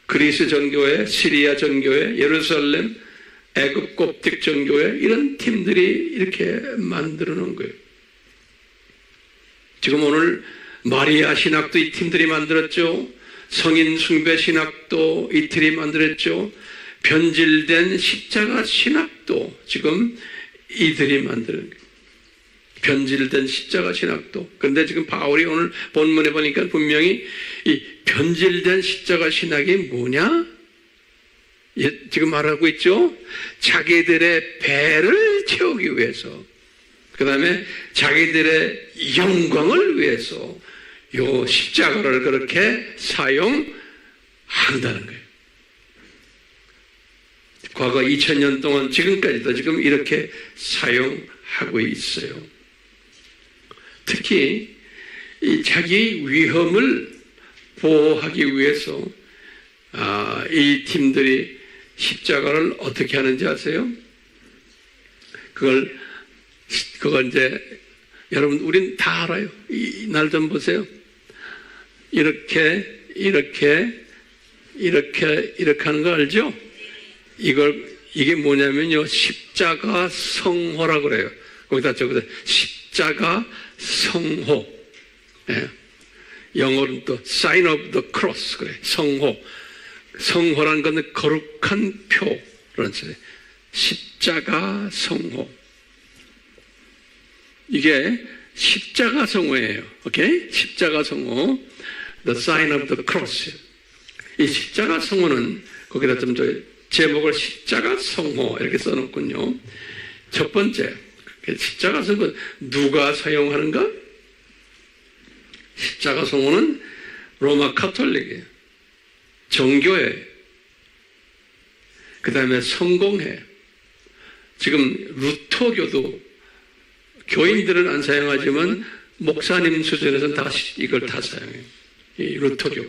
그리스 전교회, 시리아 전교회, 예루살렘, 애굽 koptic 전교회 이런 팀들이 이렇게 만들어 놓은 거예요. 지금 오늘 마리아 신학도 이 팀들이 만들었죠. 성인 숭배 신학도 이 팀이 만들었죠. 변질된 십자가 신학도 지금 이들이 만드는 거예요. 변질된 십자가 신학도. 그런데 지금 바울이 오늘 본문에 보니까 분명히 이 변질된 십자가 신학이 뭐냐? 지금 말하고 있죠? 자기들의 배를 채우기 위해서, 그 다음에 자기들의 영광을 위해서 요 십자가를 그렇게 사용한다는 거예요. 과거 2000년 동안 지금까지도 지금 이렇게 사용하고 있어요. 특히 이 자기 위험을 보호하기 위해서 이 팀들이 십자가를 어떻게 하는지 아세요? 그걸 이제 여러분 우린 다 알아요. 이 날 좀 보세요. 이렇게 하는 거 알죠? 이게 뭐냐면요, 십자가 성호라고 그래요. 거기다 적어서 십자가 성호. 예. 영어로는 또 sign of the cross 그래. 성호. 성호라는 건 거룩한 표 그런 뜻이에요. 십자가 성호. 이게 십자가 성호예요. 오케이? 십자가 성호. The sign of the cross. 이 십자가 성호는 거기다 좀 제목을 십자가 성호 이렇게 써놓군요. 첫 번째, 십자가 성호 누가 사용하는가? 십자가 성호는 로마 가톨릭이에요. 정교회, 그 다음에 성공회. 지금 루터교도 교인들은 안 사용하지만 목사님 수준에서는 다 이걸 다 사용해요. 이 루터교,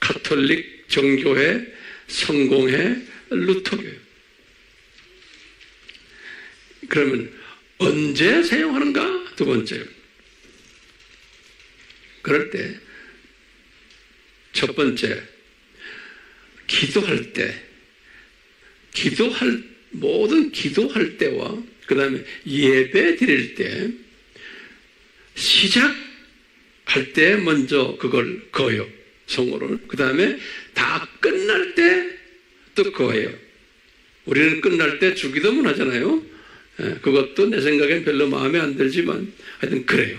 가톨릭, 정교회, 성공회, 루터교. 그러면 언제 사용하는가? 두 번째, 그럴 때 첫 번째, 모든 기도할 때와 그 다음에 예배 드릴 때 시작할 때 먼저 그걸 거요. 성호를. 그 다음에 다 끝날 때 또 거예요. 우리는 끝날 때 주기도문 하잖아요. 그것도 내 생각엔 별로 마음에 안 들지만 하여튼 그래요.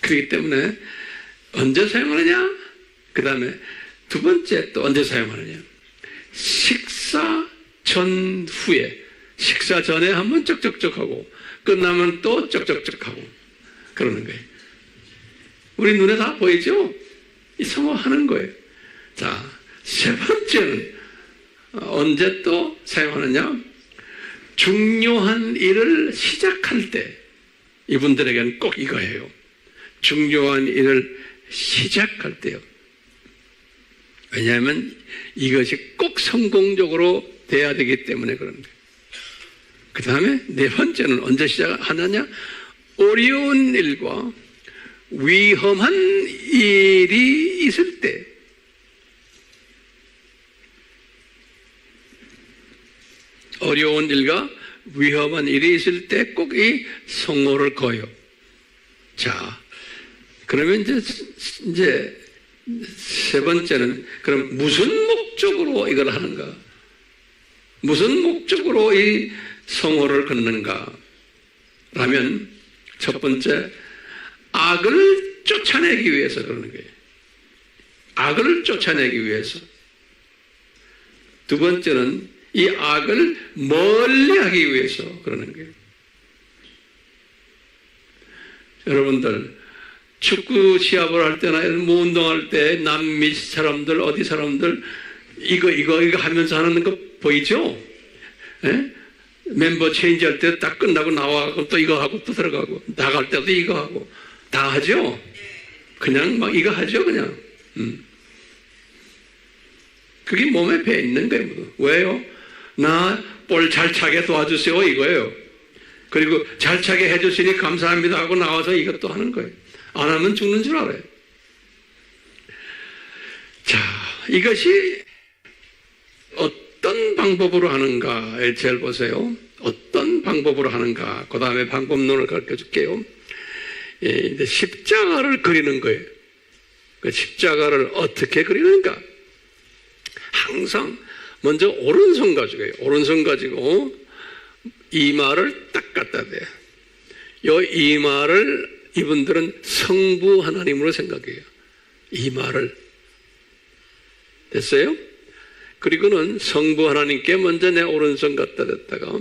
그렇기 때문에 언제 사용하느냐? 그 다음에 두 번째 또 언제 사용하느냐? 식사 전후에, 식사 전에 한번 쩍쩍쩍하고 끝나면 또 쩍쩍쩍하고 그러는 거예요. 우리 눈에 다 보이죠? 이 성호하는 거예요. 자, 세 번째는 언제 또 사용하느냐? 중요한 일을 시작할 때, 이분들에게는 꼭 이거예요. 중요한 일을 시작할 때요. 왜냐하면 이것이 꼭 성공적으로 돼야 되기 때문에 그런 거예요. 그 다음에 네 번째는 언제 시작하느냐? 어려운 일과 위험한 일이 있을 때. 어려운 일과 위험한 일이 있을 때 꼭 이 성호를 거요. 자, 그러면 이제 세 번째는 그럼 무슨 목적으로 이걸 하는가? 무슨 목적으로 이 성호를 걷는가? 라면 첫 번째, 악을 쫓아내기 위해서 그러는 거예요. 악을 쫓아내기 위해서. 두 번째는 이 악을 멀리하기 위해서 그러는 거예요. 여러분들 축구 시합을 할 때나 뭐 운동할 때 남미 사람들 어디 사람들 이거 하면서 하는 거 보이죠? 예? 멤버 체인지 할 때 딱 끝나고 나와서 또 이거 하고 또 들어가고 나갈 때도 이거 하고 다 하죠? 그냥 막 이거 하죠 그냥. 그게 몸에 배 있는 거예요. 왜요? 나 볼 잘 차게 도와주세요 이거예요. 그리고 잘 차게 해주시니 감사합니다 하고 나와서 이것도 하는 거예요. 안 하면 죽는 줄 알아요. 자, 이것이 어떤 방법으로 하는가에 제일 보세요. 어떤 방법으로 하는가. 그 다음에 방법론을 가르쳐 줄게요. 예, 이제 십자가를 그리는 거예요. 그 십자가를 어떻게 그리는가? 항상 먼저 오른손 가지고 해요. 오른손 가지고 이마를 딱 갖다 대요. 이 이마를 이분들은 성부 하나님으로 생각해요. 이마를. 됐어요? 그리고는 성부 하나님께 먼저 내 오른손 갖다 댔다가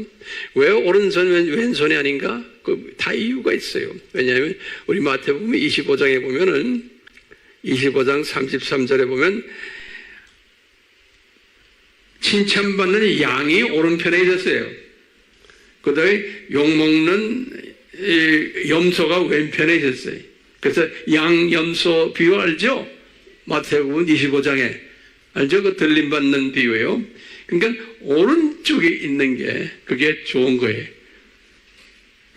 왜 오른손 왼손이 아닌가? 그 다 이유가 있어요. 왜냐하면 우리 마태복음 25장에 보면은 25장 33절에 보면 칭찬받는 양이 오른편에 있었어요. 그 다음에 욕먹는 염소가 왼편에 있었어요. 그래서 양, 염소 비유 알죠? 마태복음 25장에. 알죠? 그 들림받는 비유예요. 그러니까 오른쪽에 있는 게 그게 좋은 거예요.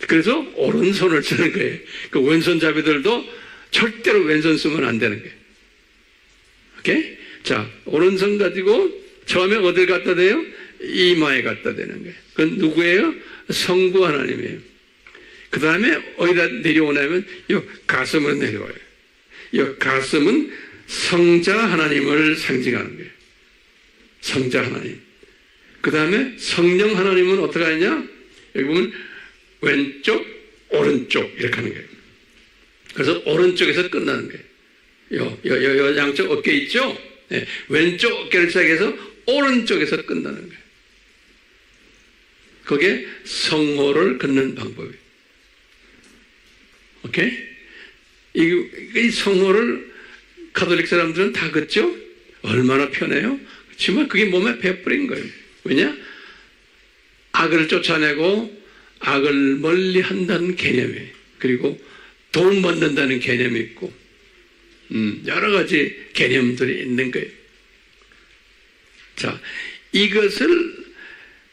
그래서 오른손을 쓰는 거예요. 그 왼손잡이들도 절대로 왼손 쓰면 안 되는 거예요. 오케이? 자, 오른손 가지고 처음에 어딜 갖다 대요? 이마에 갖다 대는 거예요. 그건 누구예요? 성부 하나님이에요. 그 다음에 어디다 내려오냐면 이 가슴으로 내려와요. 이 가슴은 성자 하나님을 상징하는 거예요. 성자 하나님. 그 다음에 성령 하나님은 어떻게 하느냐? 여기 보면 왼쪽, 오른쪽 이렇게 하는 거예요. 그래서 오른쪽에서 끝나는 거예요. 요 양쪽 어깨 있죠? 네. 왼쪽 어깨를 시작해서 오른쪽에서 끝나는 거예요. 그게 성호를 걷는 방법이에요. 오케이? 이 성호를 가톨릭 사람들은 다 걷죠? 얼마나 편해요? 그렇지만 그게 몸에 배뿌린 거예요. 왜냐? 악을 쫓아내고 악을 멀리 한다는 개념이, 그리고 도움받는다는 개념이 있고, 여러 가지 개념들이 있는 거예요. 자, 이것을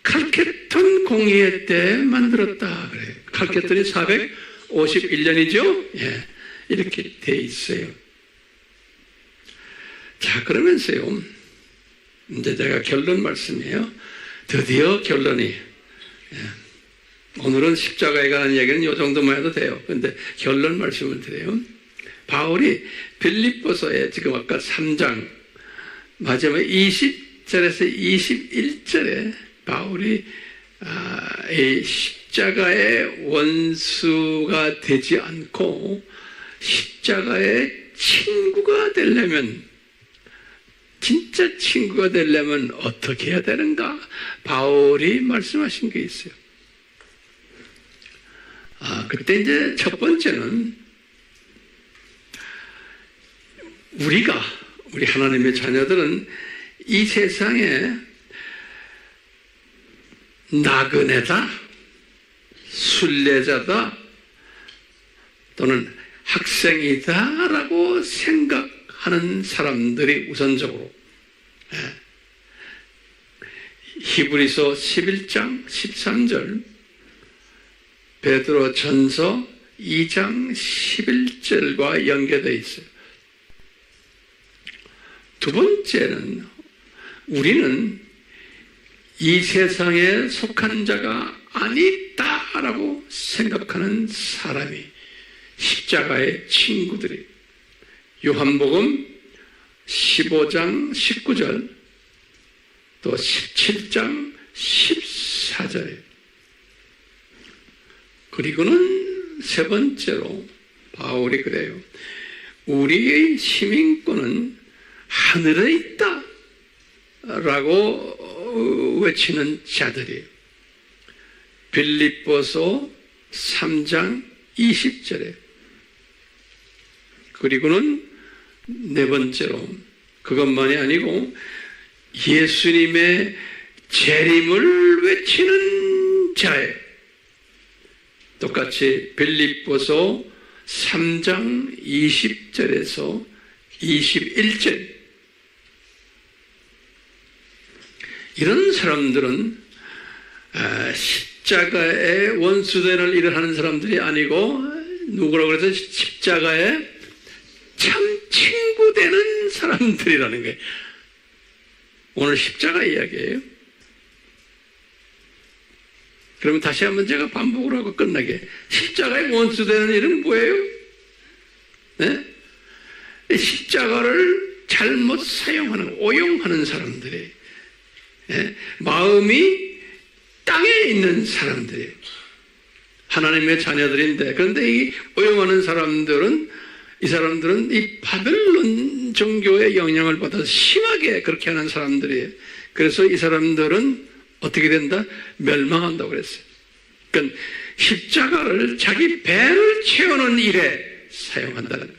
칼케톤 공의회 때 만들었다 그래요. 칼케톤이 451년이죠? 예, 이렇게 돼 있어요. 자, 그러면서요, 이제 제가 결론 말씀이에요. 드디어 결론이, 예, 오늘은 십자가에 관한 얘기는 이 정도만 해도 돼요. 그런데 결론 말씀을 드려요. 바울이 빌립보서에 지금 아까 3장 마지막 20절에서 21절에 바울이 이 십자가의 원수가 되지 않고 십자가의 친구가 되려면, 진짜 친구가 되려면 어떻게 해야 되는가? 바울이 말씀하신 게 있어요. 그때 이제 첫 번째는 우리 하나님의 자녀들은 이 세상에 나그네다, 순례자다, 또는 학생이다라고 생각하는 사람들이 우선적으로, 히브리서 11장 13절, 베드로 전서 2장 11절과 연계되어 있어요. 두 번째는 우리는 이 세상에 속한 자가 아니다라고 생각하는 사람이, 십자가의 친구들이, 요한복음 15장 19절 또 17장 14절. 그리고는 세 번째로 바울이 그래요. 우리의 시민권은 하늘에 있다 라고 외치는 자들이에요. 빌립보서 3장 20절에. 그리고는 네 번째로 그것만이 아니고 예수님의 재림을 외치는 자예요. 똑같이 빌립보서 3장 20절에서 21절. 이런 사람들은 십자가의 원수되는 일을 하는 사람들이 아니고 누구라고 해서 십자가의 참 친구 되는 사람들이라는 거예요. 오늘 십자가 이야기예요. 그러면 다시 한번 제가 반복을 하고 끝나게. 십자가의 원수되는 일은 뭐예요? 네? 십자가를 잘못 사용하는, 오용하는 사람들이, 네? 마음이 땅에 있는 사람들이, 하나님의 자녀들인데, 그런데 이 오용하는 사람들은, 이 사람들은 이 바벨론 종교의 영향을 받아서 심하게 그렇게 하는 사람들이에요. 그래서 이 사람들은 어떻게 된다? 멸망한다고 그랬어요. 그러니까 십자가를 자기 배를 채우는 일에 사용한다는 거예요.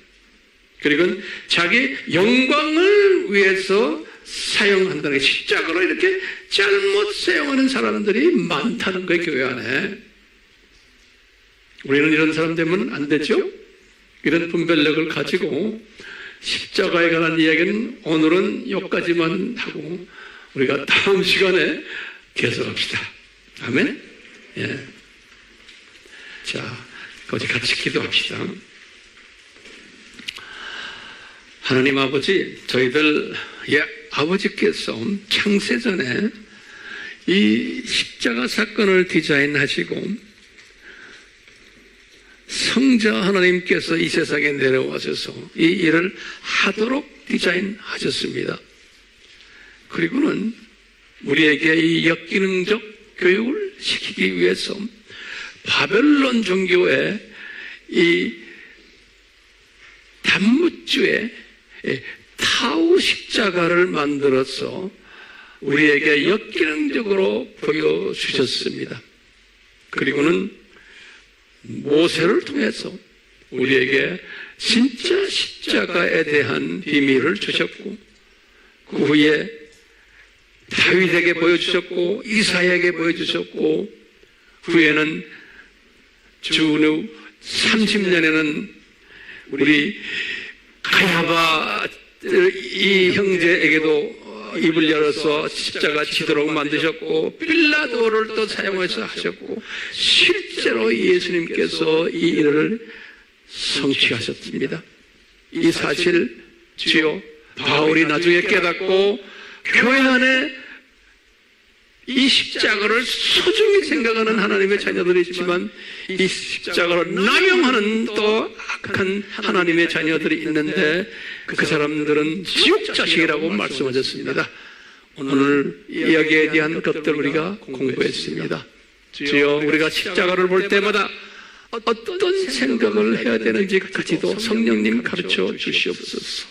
그리고 자기 영광을 위해서 사용한다는 거예요. 십자가로 이렇게 잘못 사용하는 사람들이 많다는 거예요, 교회 안에. 우리는 이런 사람 되면 안 되죠? 이런 분별력을 가지고 십자가에 관한 이야기는 오늘은 여기까지만 하고 우리가 다음 시간에 계속합시다. 아멘? 예. 자, 거기 같이 기도합시다. 하나님 아버지, 저희들 아버지께서 창세전에 이 십자가 사건을 디자인하시고 성자 하나님께서 이 세상에 내려와셔서 이 일을 하도록 디자인하셨습니다. 그리고는 우리에게 이 역기능적 교육을 시키기 위해서 바벨론 종교의 이 단무주의 타우 십자가를 만들어서 우리에게 역기능적으로 보여주셨습니다. 그리고는 모세를 통해서 우리에게 진짜 십자가에 대한 비밀을 주셨고, 그 후에 다윗에게 보여주셨고, 이사야에게 보여주셨고, 후에는 주후 30년에는 우리 가야바 이 형제에게도 입을 열어서 십자가 지도록 만드셨고, 빌라도를 또 사용해서 하셨고, 실제로 예수님께서 이 일을 성취하셨습니다. 이 사실 주여 바울이 나중에 깨닫고 교회 안에 이 십자가를 소중히 생각하는 하나님의 자녀들이 있지만 이 십자가를 남용하는 또 악한 하나님의 자녀들이 있는데 그 사람들은 지옥 자식이라고 말씀하셨습니다. 오늘 이야기에 대한 것들 우리가 공부했습니다. 주여, 우리가 십자가를 볼 때마다 어떤 생각을 해야 되는지까지도 성령님 가르쳐 주시옵소서.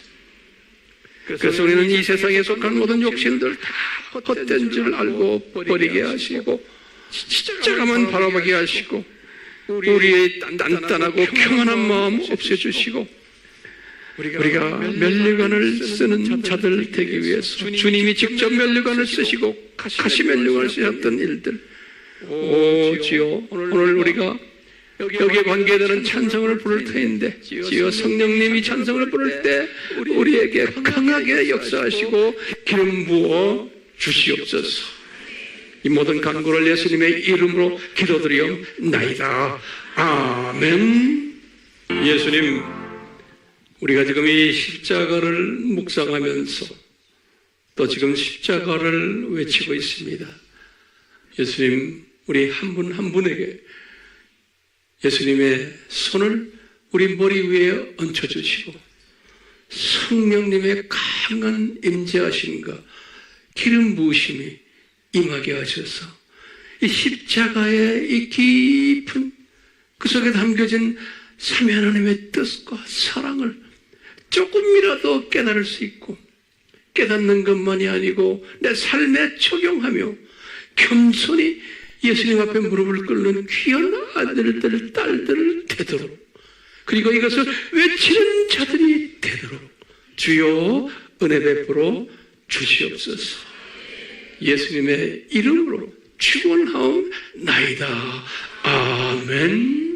그래서 우리는 이 세상에 속한 모든 욕심들 다 헛된 줄 알고 버리게 하시고 십자가만 바라보게 하시고 우리의 단단하고 평안한 마음 없애주시고 우리가 면류관을 쓰는 자들 되기 위해서 주님이 직접 면류관을 쓰시고 가시 면류관을 쓰셨던 일들, 오 주여, 오늘 우리가 여기에 관계되는 찬송을 부를 터인데 주여 성령님이 찬송을 부를 때 우리에게 강하게 역사하시고 기름 부어 주시옵소서. 이 모든 간구를 예수님의 이름으로 기도드리옵나이다. 아멘. 예수님, 우리가 지금 이 십자가를 묵상하면서 또 지금 십자가를 외치고 있습니다. 예수님, 우리 한 분 한 분에게 예수님의 손을 우리 머리 위에 얹혀주시고 성령님의 강한 임재하심과 기름 부으심이 임하게 하셔서 이 십자가의 이 깊은 그 속에 담겨진 삼위 하나님의 뜻과 사랑을 조금이라도 깨달을 수 있고 깨닫는 것만이 아니고 내 삶에 적용하며 겸손히 예수님 앞에 무릎을 꿇는 귀한 아들들, 딸들 되도록 그리고 이것을 외치는 자들이 되도록 주여 은혜 베풀어 주시옵소서. 예수님의 이름으로 축원하옵나이다. 아멘.